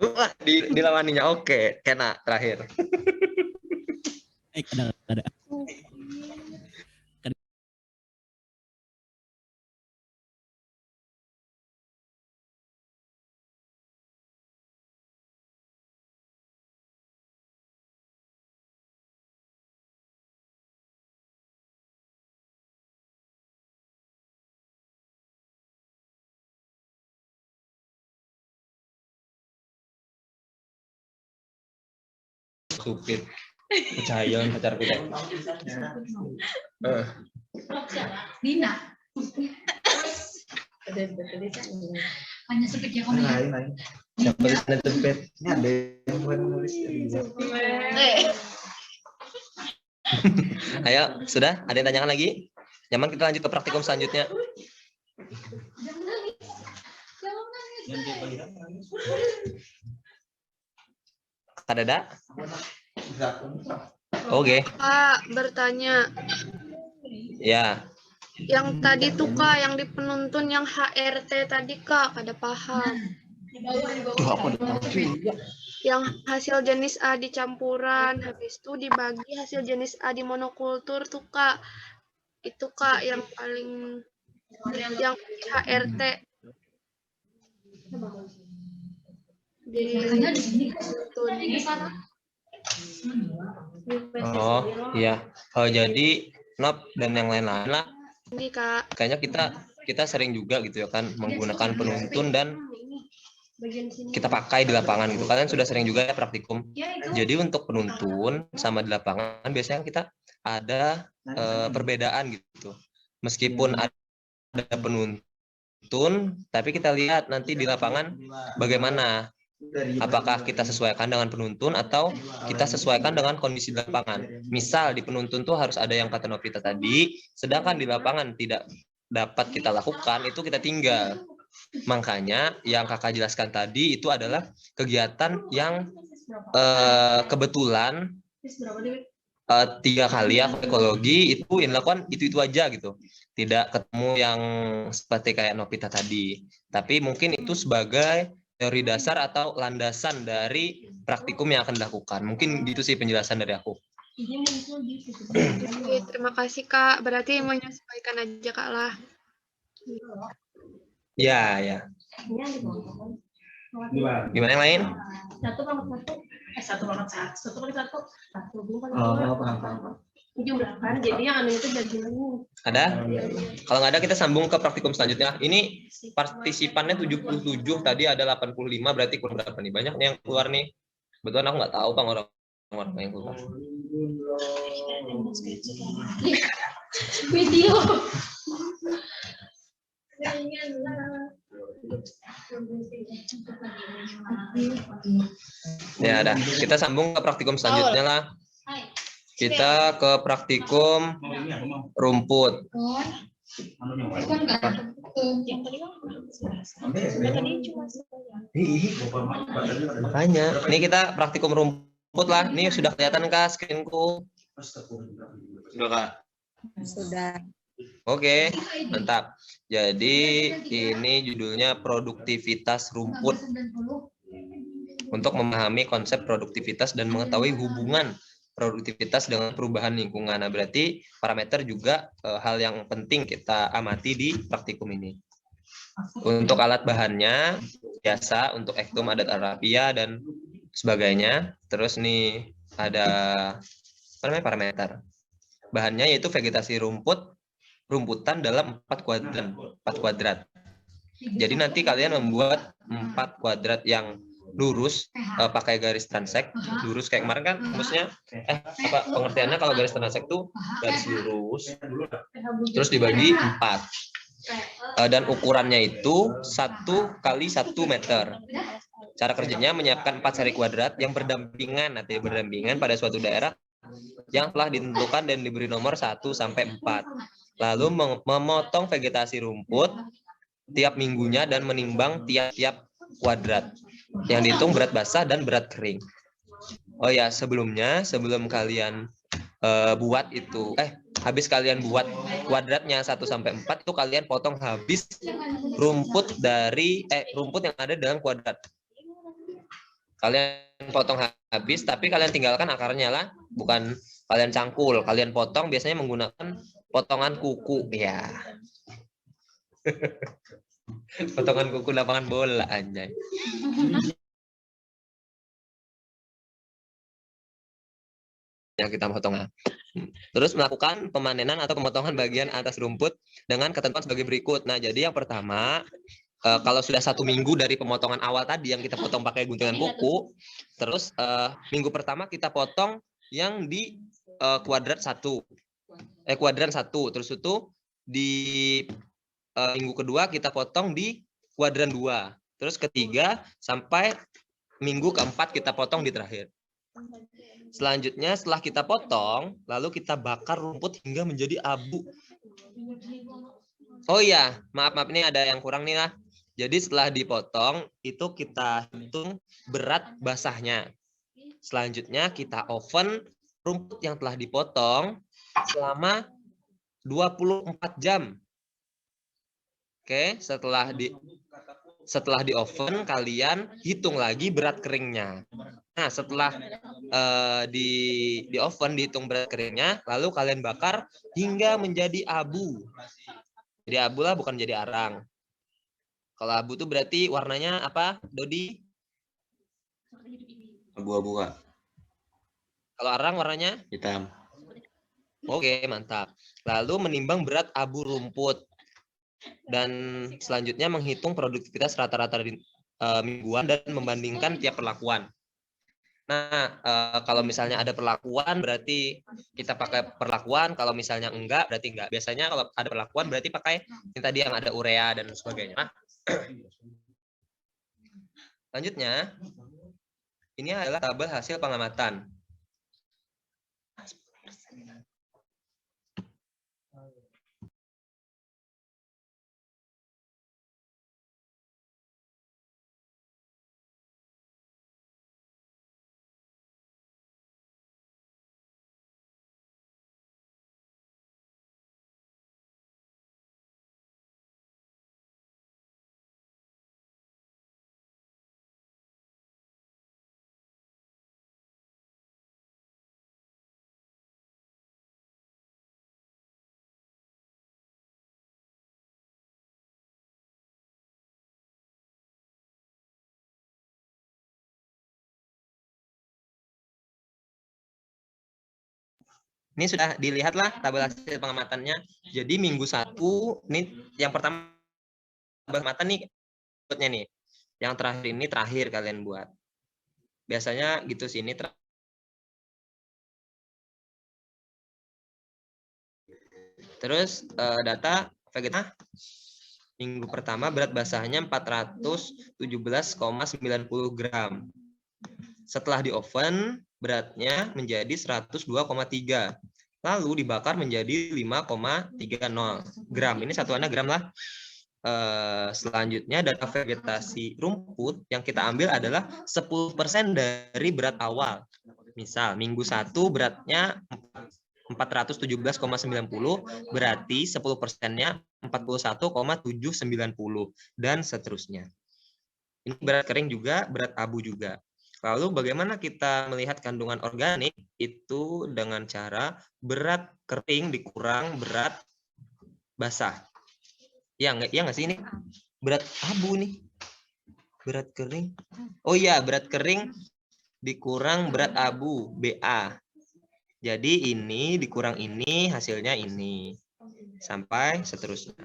Wah, dilawaninya oke, kena terakhir. Ada. Supir. Percaya pacar kita. Dina. Hanya supir yang lain. Siapa di sana tempet? Ini ada yang bukan nulis. Ayo, sudah? Ada yang tanyakan lagi? Nyaman kita lanjut ke praktikum selanjutnya. Kak Dada? Oke. Kak, bertanya. Ya. Yang tadi tuh Kak, yang di penuntun yang HRT tadi Kak, kada paham. Yang hasil jenis A di campuran, habis itu dibagi hasil jenis A di monokultur tuh Kak. Itu Kak yang paling yang HRT. Oh iya. Oh jadi NOP dan yang lain-lain lah. Ini Kak. Kayaknya kita sering juga gitu ya kan menggunakan penuntun dan kita pakai di lapangan gitu. Kalian sudah sering juga ya praktikum. Jadi untuk penuntun sama di lapangan biasanya kita ada perbedaan gitu. Meskipun ada penuntun, tapi kita lihat nanti di lapangan bagaimana. Apakah kita sesuaikan dengan penuntun atau kita sesuaikan dengan kondisi di lapangan. Misal di penuntun tuh harus ada yang kata Novita tadi, sedangkan di lapangan tidak dapat kita lakukan, itu kita tinggal. Makanya yang kakak jelaskan tadi itu adalah kegiatan yang kebetulan 3 kali ya ekologi itu yang dilakukan itu aja gitu. Tidak ketemu yang seperti kayak Novita tadi. Tapi mungkin itu sebagai teori dasar atau landasan dari praktikum yang akan dilakukan. Mungkin gitu sih penjelasan dari aku. Oke, terima kasih Kak. Berarti menyesuaikan aja Kak lah. Ya. Gimana yang lain? 1/1. Oh, paham. Jumlahkan, jadi yang anu itu jadi Ada? Kalau nggak ada kita sambung ke praktikum selanjutnya. Ini partisipannya 77, tadi ada 85, berarti kurang berapa nih? Banyak nih yang keluar nih. Betulan aku nggak tahu Bang orang-orang yang keluar. video. Ya ada. Kita sambung ke praktikum selanjutnya lah. Kita ke praktikum rumput. Makanya, ini kita praktikum rumput lah. Ini sudah kelihatan kah screenku? Sudah Kak. Sudah. Oke, mantap. Jadi ini judulnya produktivitas rumput. Untuk memahami konsep produktivitas dan mengetahui hubungan produktivitas dengan perubahan lingkungan. Nah, berarti parameter juga hal yang penting kita amati di praktikum ini. Untuk alat bahannya biasa untuk ektum adat Arabia dan sebagainya. Terus nih ada apa namanya parameter. Bahannya yaitu vegetasi rumput rumputan dalam 4 kuadrat. Jadi nanti kalian membuat 4 kuadrat yang lurus pakai garis transek lurus kayak kemarin kan, maksudnya pengertiannya kalau garis transek tuh garis lurus terus dibagi 4 dan ukurannya itu 1 kali 1 meter. Cara kerjanya menyiapkan 4 seri kuadrat yang berdampingan pada suatu daerah yang telah ditentukan dan diberi nomor 1 sampai 4. Lalu memotong vegetasi rumput tiap minggunya dan menimbang tiap-tiap kuadrat. Yang dihitung berat basah dan berat kering. Oh ya, sebelum kalian buat itu, habis kalian buat kuadratnya 1 sampai 4 itu kalian potong habis rumput yang ada dalam kuadrat. Kalian potong habis, tapi kalian tinggalkan akarnya lah, bukan kalian cangkul. Kalian potong biasanya menggunakan potongan kuku ya. Potongan kuku lapangan bola anjay. Yang kita potong. Terus melakukan pemanenan atau pemotongan bagian atas rumput dengan ketentuan sebagai berikut. Nah, jadi yang pertama, kalau sudah 1 minggu dari pemotongan awal tadi yang kita potong pakai guntingan kuku, terus minggu pertama kita potong yang di kuadran 1, terus itu di minggu kedua kita potong di kuadran 2, terus ketiga sampai minggu keempat kita potong di terakhir. Selanjutnya setelah kita potong, lalu kita bakar rumput hingga menjadi abu. Oh iya, maaf ini ada yang kurang nih lah. Jadi setelah dipotong itu kita hitung berat basahnya. Selanjutnya kita oven rumput yang telah dipotong selama 24 jam. Oke, setelah di oven kalian hitung lagi berat keringnya. Nah, setelah di oven dihitung berat keringnya, lalu kalian bakar hingga menjadi abu. Jadi abu lah, bukan jadi arang. Kalau abu itu berarti warnanya apa, Dodi? Abu-abu, Kak. Kalau arang warnanya? Hitam. Oke, mantap. Lalu menimbang berat abu rumput. Dan selanjutnya menghitung produktivitas rata-rata mingguan dan membandingkan tiap perlakuan. Nah, kalau misalnya ada perlakuan berarti kita pakai perlakuan, kalau misalnya enggak berarti enggak. Biasanya kalau ada perlakuan berarti pakai yang tadi yang ada urea dan sebagainya. Nah, selanjutnya ini adalah tabel hasil pengamatan. Ini sudah dilihatlah tabel hasil pengamatannya. Jadi minggu 1, ini yang pertama pengamatan nih, berikutnya nih. Yang terakhir ini terakhir kalian buat. Biasanya gitu sih, ini terus data vegetasi minggu pertama berat basahnya 417,90 gram. Setelah di oven beratnya menjadi 102,3. Lalu dibakar menjadi 5,30 gram. Ini satuannya gram lah. Selanjutnya data vegetasi rumput yang kita ambil adalah 10% dari berat awal. Misal minggu 1 beratnya 417,90, berarti 10%-nya 41,790 dan seterusnya. Ini berat kering juga, berat abu juga. Lalu bagaimana kita melihat kandungan organik? Itu dengan cara berat kering dikurang berat basah. Ya nggak sih ini? Berat abu nih. Berat kering. Oh iya, berat kering dikurang berat abu, BA. Jadi ini dikurang ini, hasilnya ini. sampai seterusnya.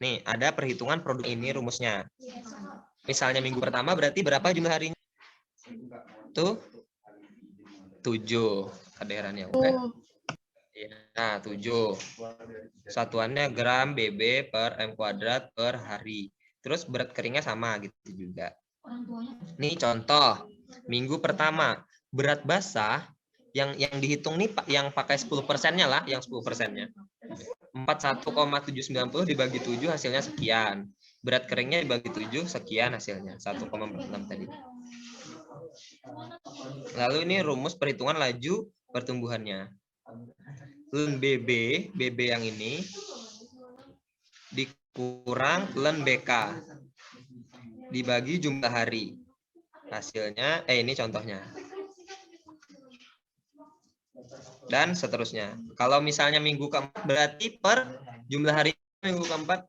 Nih, ada perhitungan produk ini rumusnya. Misalnya minggu pertama berarti berapa jumlah harinya? Tuh 7 kaderannya, oke? Nah, 7. Satuannya gram BB per M kuadrat per hari. Terus berat keringnya sama gitu juga. Nih contoh, minggu pertama berat basah yang dihitung nih yang pakai 10%-nya lah, yang 10%-nya. 41,790 dibagi 7 hasilnya sekian. Berat keringnya dibagi 7 sekian hasilnya, 1,46 tadi. Lalu ini rumus perhitungan laju pertumbuhannya. Ln BB yang ini dikurang ln BK dibagi jumlah hari. Hasilnya, ini contohnya. Dan seterusnya. Kalau misalnya minggu keempat berarti per jumlah hari minggu keempat.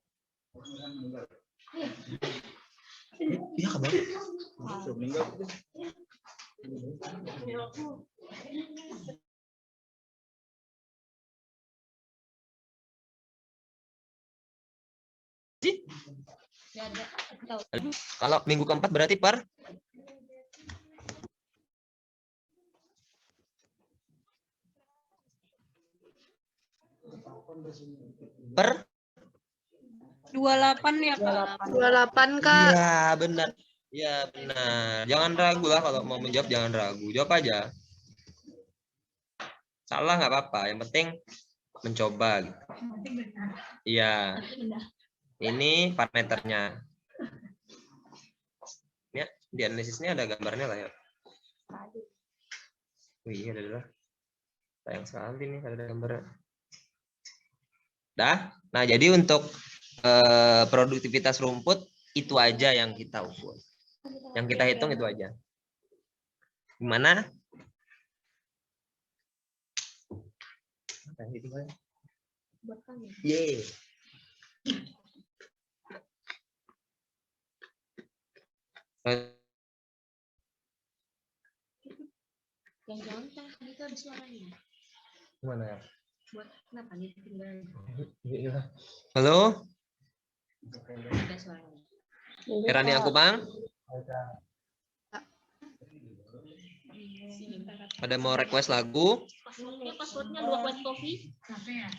Iya kabar. Kalau minggu keempat berarti per per 28 ya Kak. 28 Kak. Iya benar. Iya benar. Jangan ragu lah kalau mau menjawab, jangan ragu. Jawab aja. Salah nggak apa-apa. Yang penting mencoba. Gitu. Iya. Ini parameternya. Ya, di analisisnya ada gambarnya lah ya. Wih, ada. Sayang sekali nih ada gambarnya. Dah. Nah, jadi untuk produktivitas rumput itu aja yang kita ukur. Yang kita hitung itu aja. Gimana? Yeay. Jangan-jangan tadi itu ada suaranya. Gimana ya? Buat kenapa dia tinggal? Halo? Ada suaranya. Herani aku bang? Ada mau request lagu? Passwordnya 2 white coffee. Capek ya?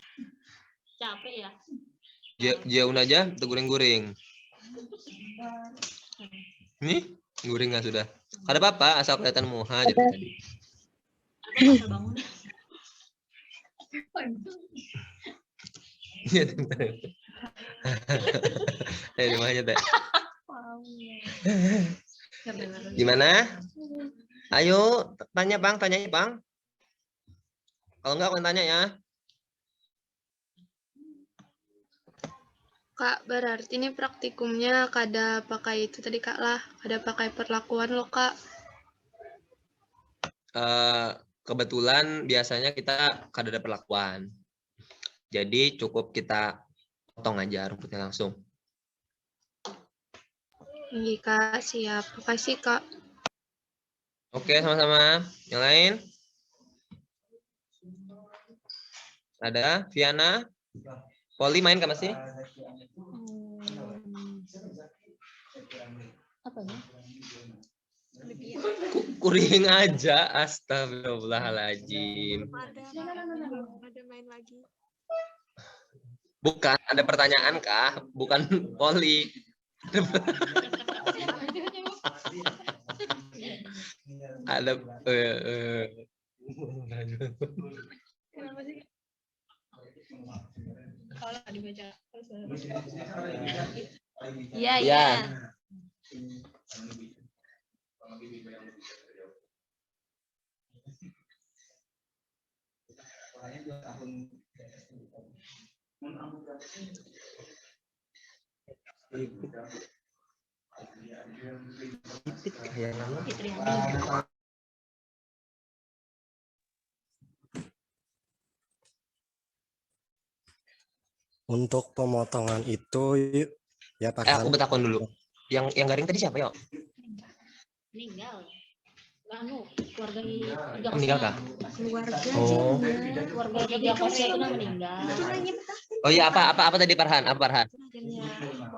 Capek ya? Jauh aja, guring-guring. Nih, guring nggak sudah? Ada apa-apa, asal kelihatan muha aja tadi. Ada bangun. Iya, di mana aja, Teh? Gimana? Ayo, tanya Bang, tanyanya Bang. Kalau enggak aku tanya ya. Kak, berarti ini praktikumnya kada pakai itu tadi Kak lah, kada pakai perlakuan loh Kak. Kebetulan biasanya kita kada ada perlakuan. Jadi cukup kita potong aja rumputnya langsung. Iya Kak, siap. Makasih Kak. Oke, sama-sama. Yang lain? Ada? Viana? Poli main ke masih? Apa ya? Kuring aja, astagfirullahaladzim. Ada main lagi. Bukan, ada pertanyaan kah? Bukan poli. Ada Kenapa sih? Kalau dibaca. Iya, iya. Untuk pemotongan itu ya Pak. Aku bertakon dulu. Yang garing tadi siapa, Yo? Meninggal. Keluarga meninggal kah? Keluarga Oh. Keluarga Tiga Korea itu meninggal. Oh iya, apa tadi Farhan? Apa Farhan?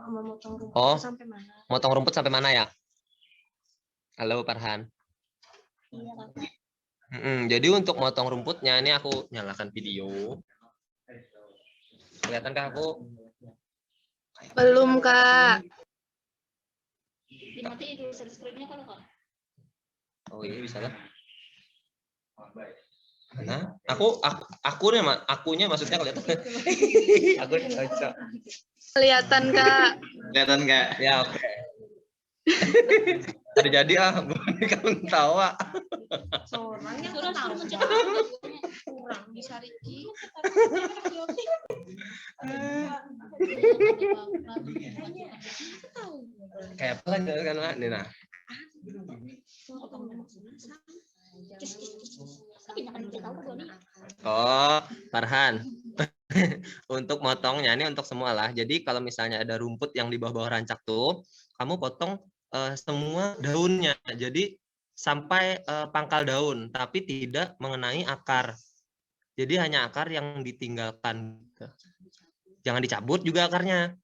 Memotong rumput Oh, sampai mana? motong rumput sampai mana ya? Halo Farhan. Iya, Kak. Jadi untuk motong rumputnya ini aku nyalakan video. Kelihatan kah aku? Belum, Kak. Dimatiin dulu share screen-nya kalau Kak. Oh iya bisa lah. Nah, akunya maksudnya kelihatan. Aku nggak bisa. Kelihatan, Kak. Kelihatan nggak? Ya oke. Ada jadi kamu tawa. Soalnya suruh kurang bisa Riki. Kayak apa kan Nina? Oh, Farhan. Untuk motongnya ini untuk semua lah. Jadi kalau misalnya ada rumput yang di bawah-bawah rancak tuh, kamu potong semua daunnya. Jadi sampai pangkal daun, tapi tidak mengenai akar. Jadi hanya akar yang ditinggalkan. Jangan dicabut juga akarnya.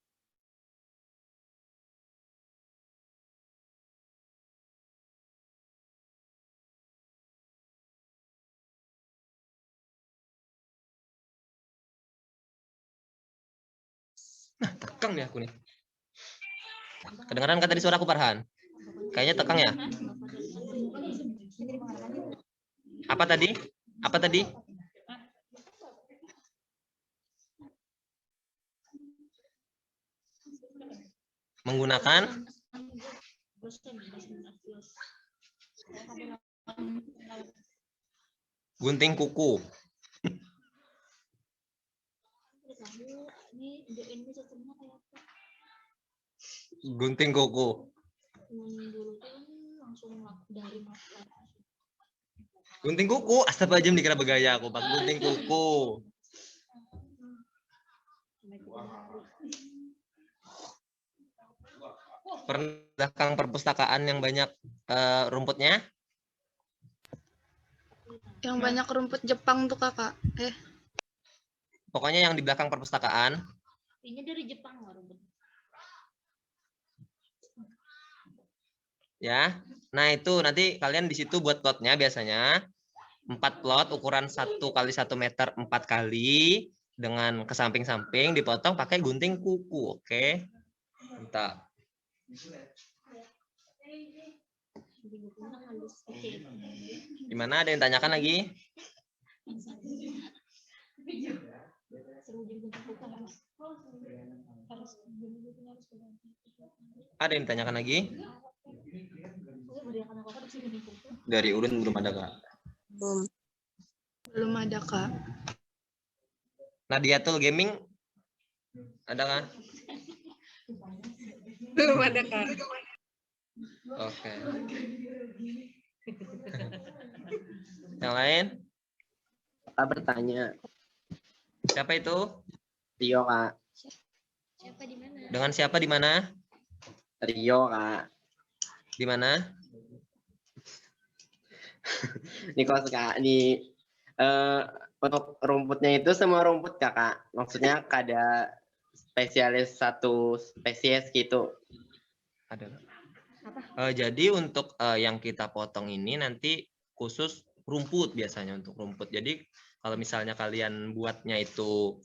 Nah, tekang nih aku nih. Kedengaran kan tadi suara aku, Farhan? Kayaknya tekang ya. Apa tadi? Apa tadi? Menggunakan gunting kuku. Gunting kuku. Gunting kuku, astagfirullahaladzim dikira bergaya aku, Pak. Gunting kuku. Belakang perpustakaan yang banyak rumputnya? Yang banyak rumput Jepang tuh, Kakak. Pokoknya yang di belakang perpustakaan. Ini dari Jepang rumput. Ya. Nah, itu nanti kalian di situ buat plotnya biasanya 4 plot ukuran 1 kali 1 meter 4 kali dengan ke samping-samping dipotong pakai gunting kuku, oke? Mantap. Gimana, ada yang tanyakan lagi? Ada yang ditanyakan lagi? Dari Ulun belum ada, Kak. Belum ada, Kak. Nadia Tool Gaming ada kan? Belum ada, Kak. Oke. Yang lain? Kak bertanya. Siapa itu? Rio, Kak. Siapa di mana? Dengan siapa di mana? Rio, Kak. Di mana? Nih kok Kak, nih untuk rumputnya itu semua rumput Kakak. Maksudnya ada spesialis satu spesies gitu. Ada. Jadi untuk yang kita potong ini nanti khusus rumput biasanya untuk rumput. Jadi kalau misalnya kalian buatnya itu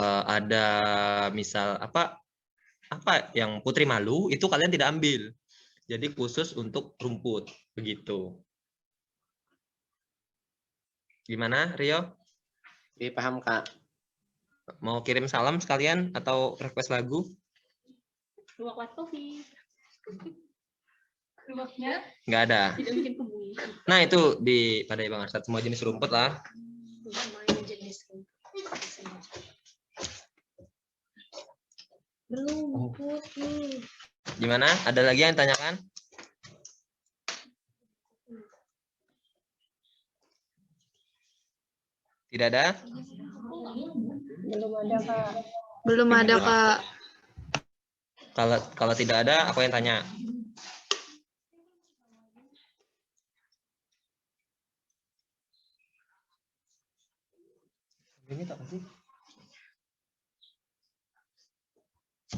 ada misal apa yang putri malu itu kalian tidak ambil. Jadi khusus untuk rumput begitu. Gimana, Rio? Paham, Kak. Mau kirim salam sekalian atau request lagu? 2 kuat kopi. Rumputnya? Nggak ada. Tidak mungkin kebui. Nah, itu di pada Bang Arsad semua jenis rumput lah. Belum putih. Gimana? Ada lagi yang tanyakan? Tidak ada? Belum ada, Kak. Belum ada, Kak. Kalau tidak ada, aku yang tanya. Ini apa sih?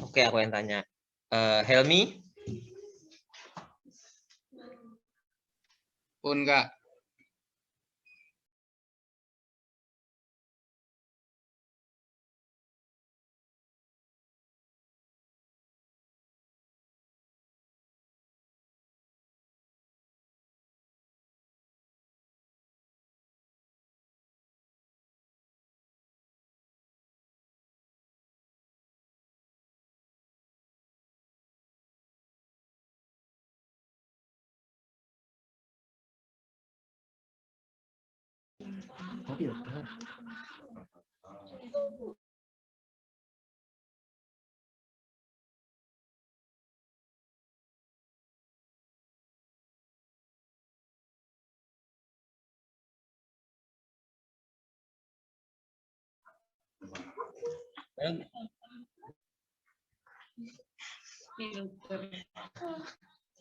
Oke, aku yang tanya. Helmi? Pun, Kak.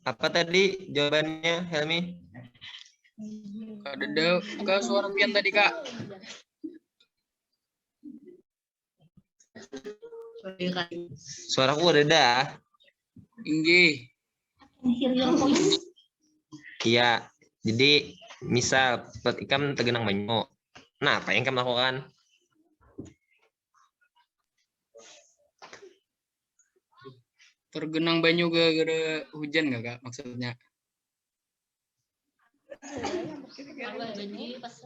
Apa tadi jawabannya, Helmi? Ada ke suara pian tadi, Kak. Suaraku udah dah. Tinggi. Iya. Jadi misal ikam tegenang banyu. Nah, apa yang kamu lakukan? Tergenang banyu gara-gara hujan nggak, Kak, maksudnya?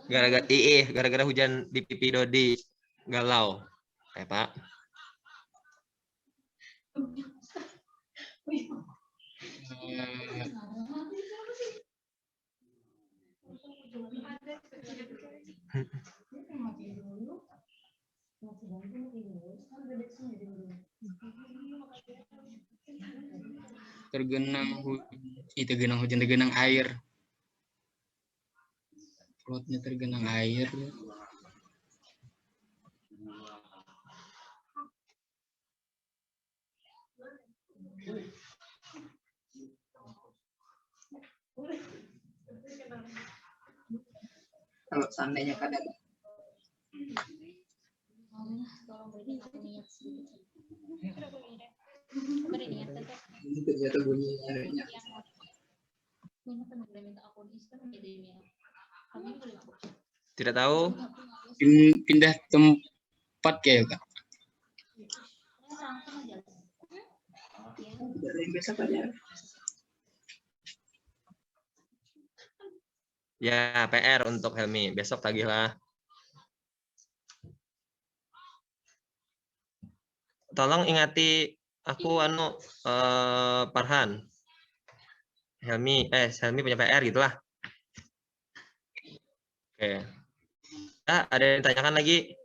Gara-gara hujan di pipi Dodi galau. Pak. Tergenang hujan, tergenang air. Perutnya tergenang air. Kalau seandainya kadang ini ternyata bunyi airnya. Tidak tahu. Pindah tempat kayak, Kak. Ya, PR untuk Helmi. Besok tagihlah. Tolong ingati aku Farhan. Helmi punya PR gitulah. Oke. Ada yang ditanyakan lagi?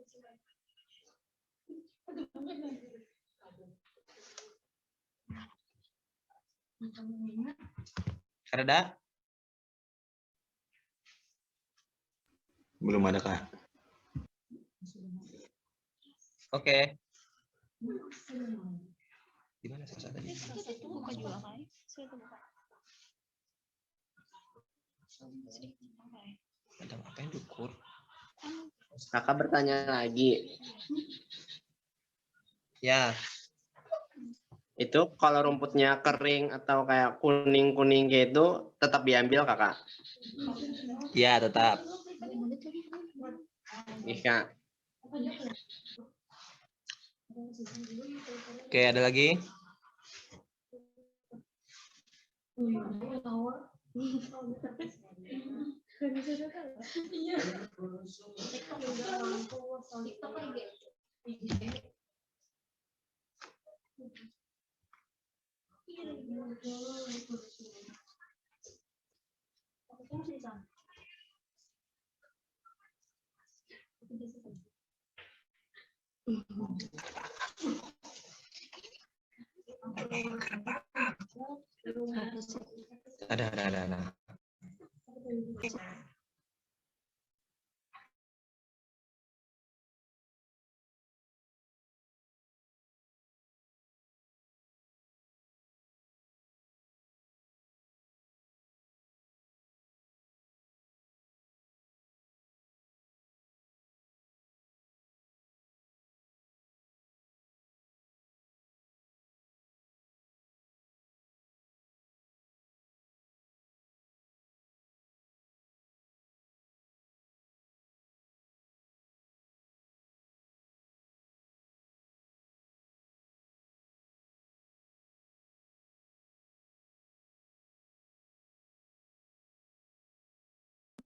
Ada? Belum ada, Kak. Oke. Di mana selesai tadi? Ada apa yang diukur? Kakak bertanya lagi. Ya. Itu kalau rumputnya kering atau kayak kuning-kuning kayak itu tetap diambil, Kakak? Ya, tetap. Iya. Oke, ada lagi? Ada.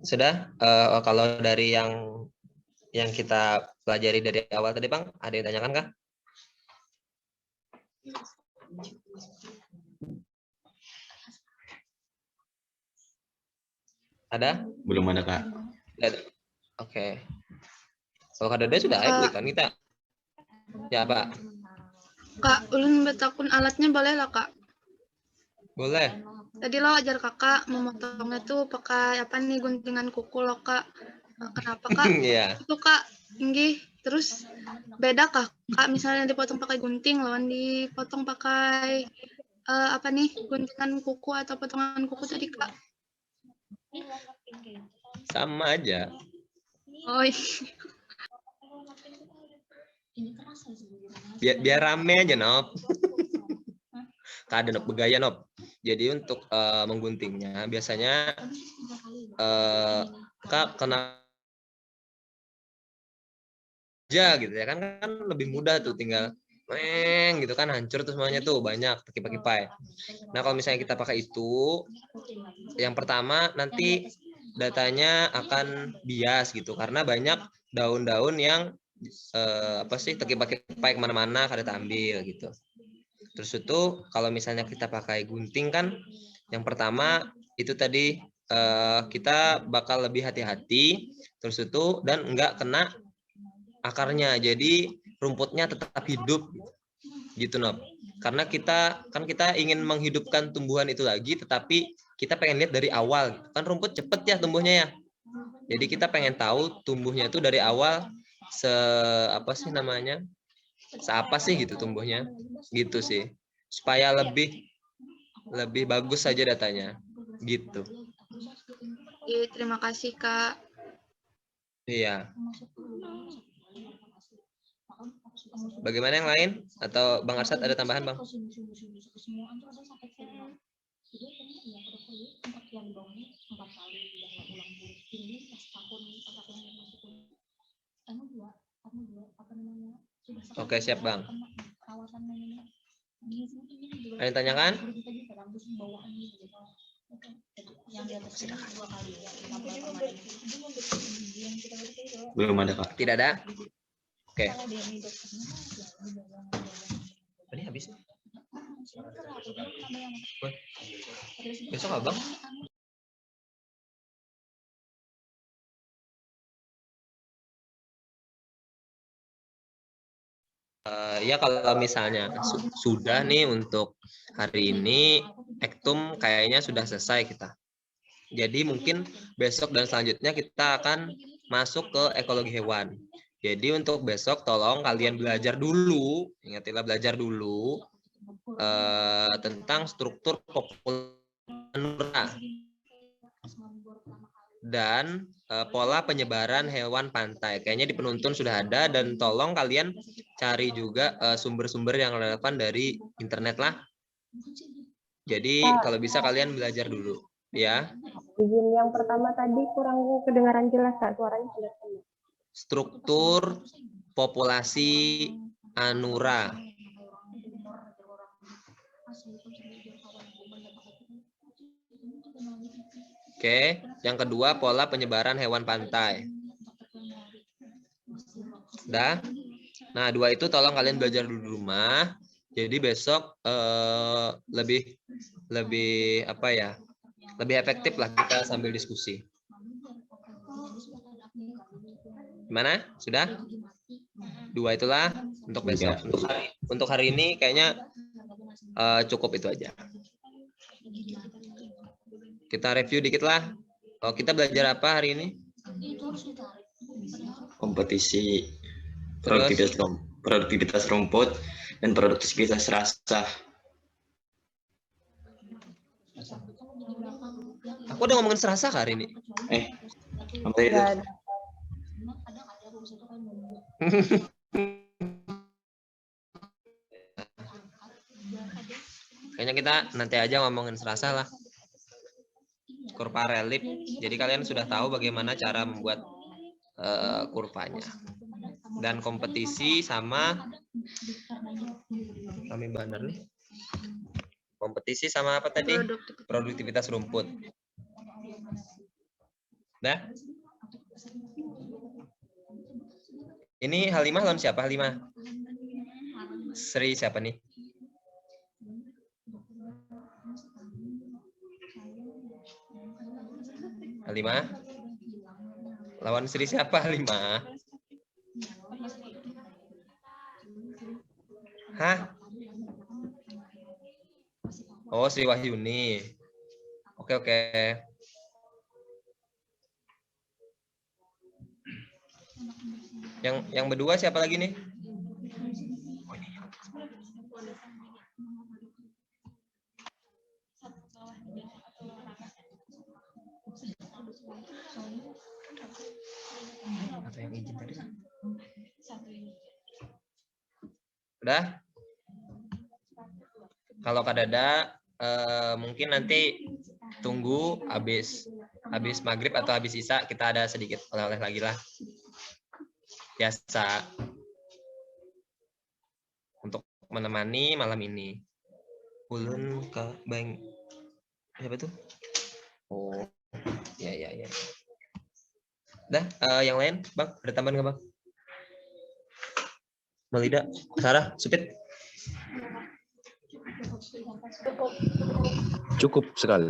Sudah? Kalau dari yang kita pelajari dari awal tadi, Bang, ada yang tanyakan kah? Ada? Belum ada, Kak. Oke. Kalau Kak Dada sudah ikut kan kita? Ya, Pak. Kak, ulun betakun alatnya boleh lah, Kak? Boleh. Tadi lo ajar kakak memotongnya tuh pakai apa nih, guntingan kuku lo, Kak. Kenapa, Kak? Iya. Itu, Kak. Nggih. Terus beda kah, Kak, misalnya dipotong pakai gunting lawan dipotong pakai apa nih, guntingan kuku atau potongan kuku tadi, Kak? Sama aja. Oh, Biar rame aja, Nop. Kak ada Nop begaya, Nop. Jadi untuk mengguntingnya biasanya Kak kena aja gitu ya kan lebih mudah tuh, tinggal gitu kan, hancur tuh semuanya tuh, banyak kipai. Nah kalau misalnya kita pakai itu, yang pertama nanti datanya akan bias gitu, karena banyak daun-daun yang apa sih terkipai kemana-mana kada ambil gitu. Terus itu kalau misalnya kita pakai gunting kan, yang pertama itu tadi kita bakal lebih hati-hati, terus itu dan enggak kena akarnya, jadi rumputnya tetap hidup gitu Nob. Karena kita ingin menghidupkan tumbuhan itu lagi, tetapi kita pengen lihat dari awal kan, rumput cepet ya tumbuhnya ya, jadi kita pengen tahu tumbuhnya itu dari awal apa sih namanya, seapa sih gitu tumbuhnya gitu sih, supaya lebih bagus saja datanya gitu. Terima kasih, Kak. Iya. Bagaimana yang lain? Atau Bang Arsad ada tambahan, Bang? Oke, siap, Bang. Ada yang tanyakan? Belum ada, Kak. Tidak ada? Oke. Tadi habis. Besok Abang? Ya kalau misalnya sudah nih untuk hari ini ektum kayaknya sudah selesai kita. Jadi mungkin besok dan selanjutnya kita akan masuk ke ekologi hewan. Jadi untuk besok tolong kalian belajar dulu, ingatilah belajar dulu tentang struktur populasi dan pola penyebaran hewan pantai. Kayaknya di penuntun sudah ada, dan tolong kalian cari juga sumber-sumber yang relevan dari internet lah. Jadi kalau bisa kalian belajar dulu ya. Izin yang pertama tadi kurang kedengaran jelas, Kak, suaranya sudah sama. Struktur populasi anura. Oke, yang kedua pola penyebaran hewan pantai. Dah. Nah, dua itu tolong kalian belajar dulu di rumah. Jadi besok lebih apa ya? Lebih efektif lah kita sambil diskusi. Gimana? Sudah? Dua itulah untuk besok. Untuk hari ini kayaknya cukup itu aja. Kita review dikit lah. Oh, kita belajar apa hari ini? Kompetisi produktivitas rumput dan produktivitas rasa. Aku udah ngomongin serasa hari ini. Apa itu? Kayaknya kita nanti aja ngomongin serasa lah. Kurva relief. Jadi kalian sudah tahu bagaimana cara membuat kurvanya. Dan kompetisi sama kami banner nih. Kompetisi sama apa tadi? Produktivitas rumput. Nah. Ini Halimah lawan siapa Halimah? Sri siapa nih? Halimah? Lawan Sri siapa Halimah? Hah? Oh, Sri Wahyuni. Oke, oke. Yang berdua siapa lagi nih? Apa yang izin tadi? Udah? Kalau Kak Dada mungkin nanti tunggu habis maghrib atau habis isya kita ada sedikit oleh-oleh lagi lah. Biasa. Untuk menemani malam ini. Ulun ke Bang. Siapa tuh? Oh. Ya. Dah, yang lain, Bang, ada tambahan nggak, Bang? Melida, Sarah, Supit. Cukup sekali.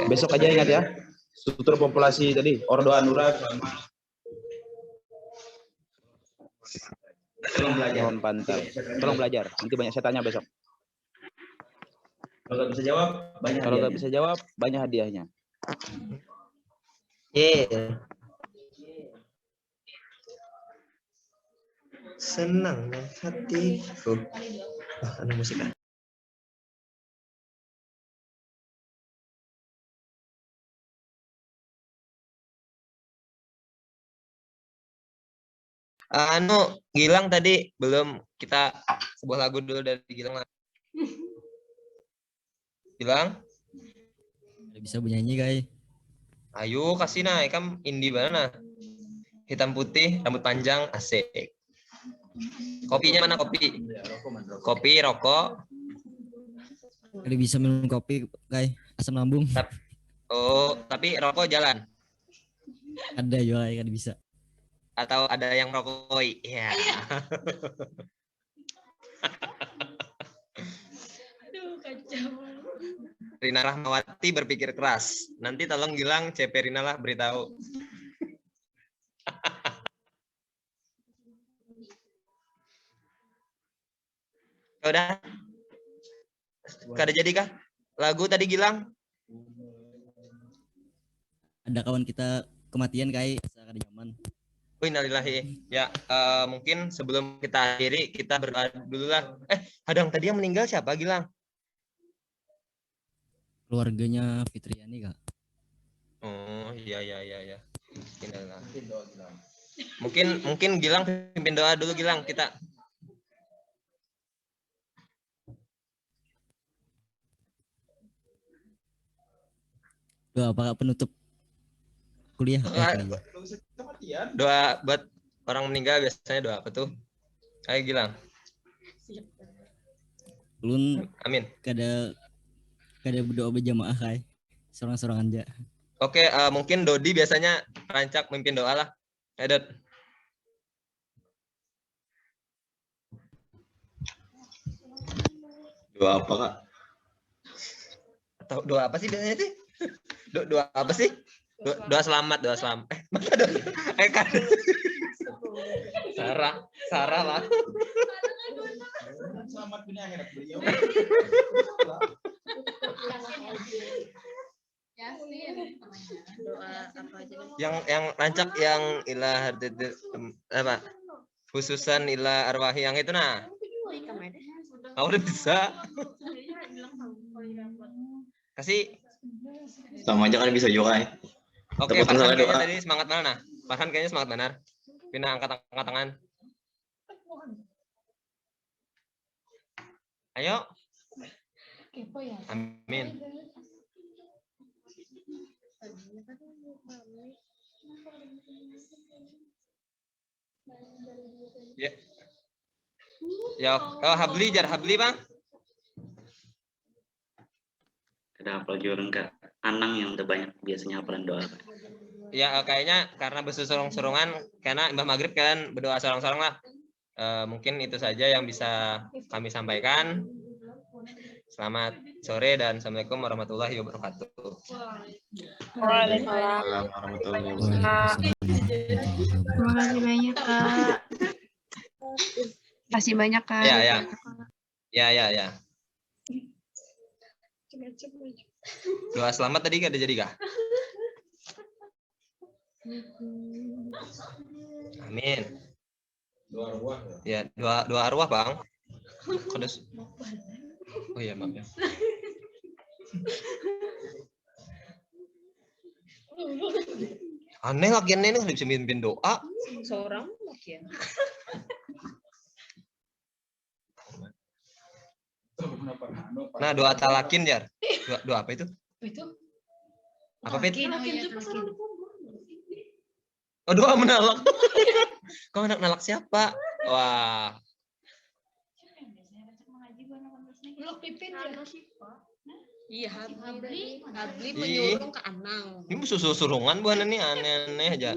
Besok aja ingat ya. Struktur populasi tadi, Ordo Anura sama Pohon Pantai. Tolong belajar. Nanti banyak saya tanya besok. Kalau nggak bisa jawab, banyak. Kalau nggak bisa jawab, banyak hadiahnya. Senang dan hatiku. Ada musik kan? Gilang tadi belum, kita sebuah lagu dulu dari Gilang. Gilang? Bisa bernyanyi, guys. Ayo kasih kan indie mana? Hitam putih, rambut panjang, asik. Kopinya mana kopi? Kopi, rokok. Ada bisa minum kopi, guys. Asam lambung. Oh, tapi rokok jalan. Ada juga kan bisa. Atau ada yang merokok? Ya. Aduh, kacau. Rina Rahmawati berpikir keras. Nanti tolong Gilang CP Rina lah beritahu. Udah. Kada jadi kah? Lagu tadi Gilang? Ada kawan kita kematian kayak ada zaman. Innalillahi. Ya, mungkin sebelum kita akhiri kita berdoa dulu lah. Hadang tadi yang meninggal siapa Gilang? Keluarganya Fitriani, Kak. Oh, iya. Innalillahi. Mungkin Gilang pimpin doa dulu Gilang kita. Doa apa penutup kuliah? Doa buat orang meninggal biasanya doa apa tuh? Ayo Gilang. Ulun amin. Kada berdoa berjamaah kai. Sorang-sorangan aja. Oke, mungkin Dodi biasanya rancak memimpin doa lah. Edot. Doa apa, Kak? Atau doa apa sih biasanya sih? Doa apa sih? Doa selamat. Masa doa? Kan. Sarah lah. Selamat dunia akhirat beliau. Yang rancak yang ilah apa? Khususan ilah arwahi yang itu nah. Kamu udah bisa. Kasih. Sama aja kan bisa juga. Oke, Farhan kayaknya tadi semangat mana nah? Farhan kayaknya semangat benar. Pina angkat tangan. Ayo. Amin. Ya. Habli Bang. Ada apa jualan Kak? Anang yang udah banyak biasanya hafalan doa. Ya kayaknya karena bersorong-sorongan, karena Mbah Maghrib kan berdoa sorong-sorong lah. Mungkin itu saja yang bisa kami sampaikan. Selamat sore dan Assalamualaikum warahmatullahi wabarakatuh. Waalaikumsalam warahmatullahi wabarakatuh. Terima kasih banyak Kak. Terima kasih banyak Kak. Ya. Doa selamat tadi gak ada jadi kah? Amin. Doa arwah. Ya, doa arwah, Bang. Kudus. Oh iya, maaf ya. Aneh lagian ini bisa mimpin doa. Seorang lagian. Nah, doa talakin, Jar. Doa apa itu? Itu? Apa, Pit? Talakin. Oh, doa menalak. Kau anak nalak siapa? Wah. Lu Pipin ya? Iya, Habli menyuruh ke Anang. Ini susu-surungan bukan ini aneh-aneh aja.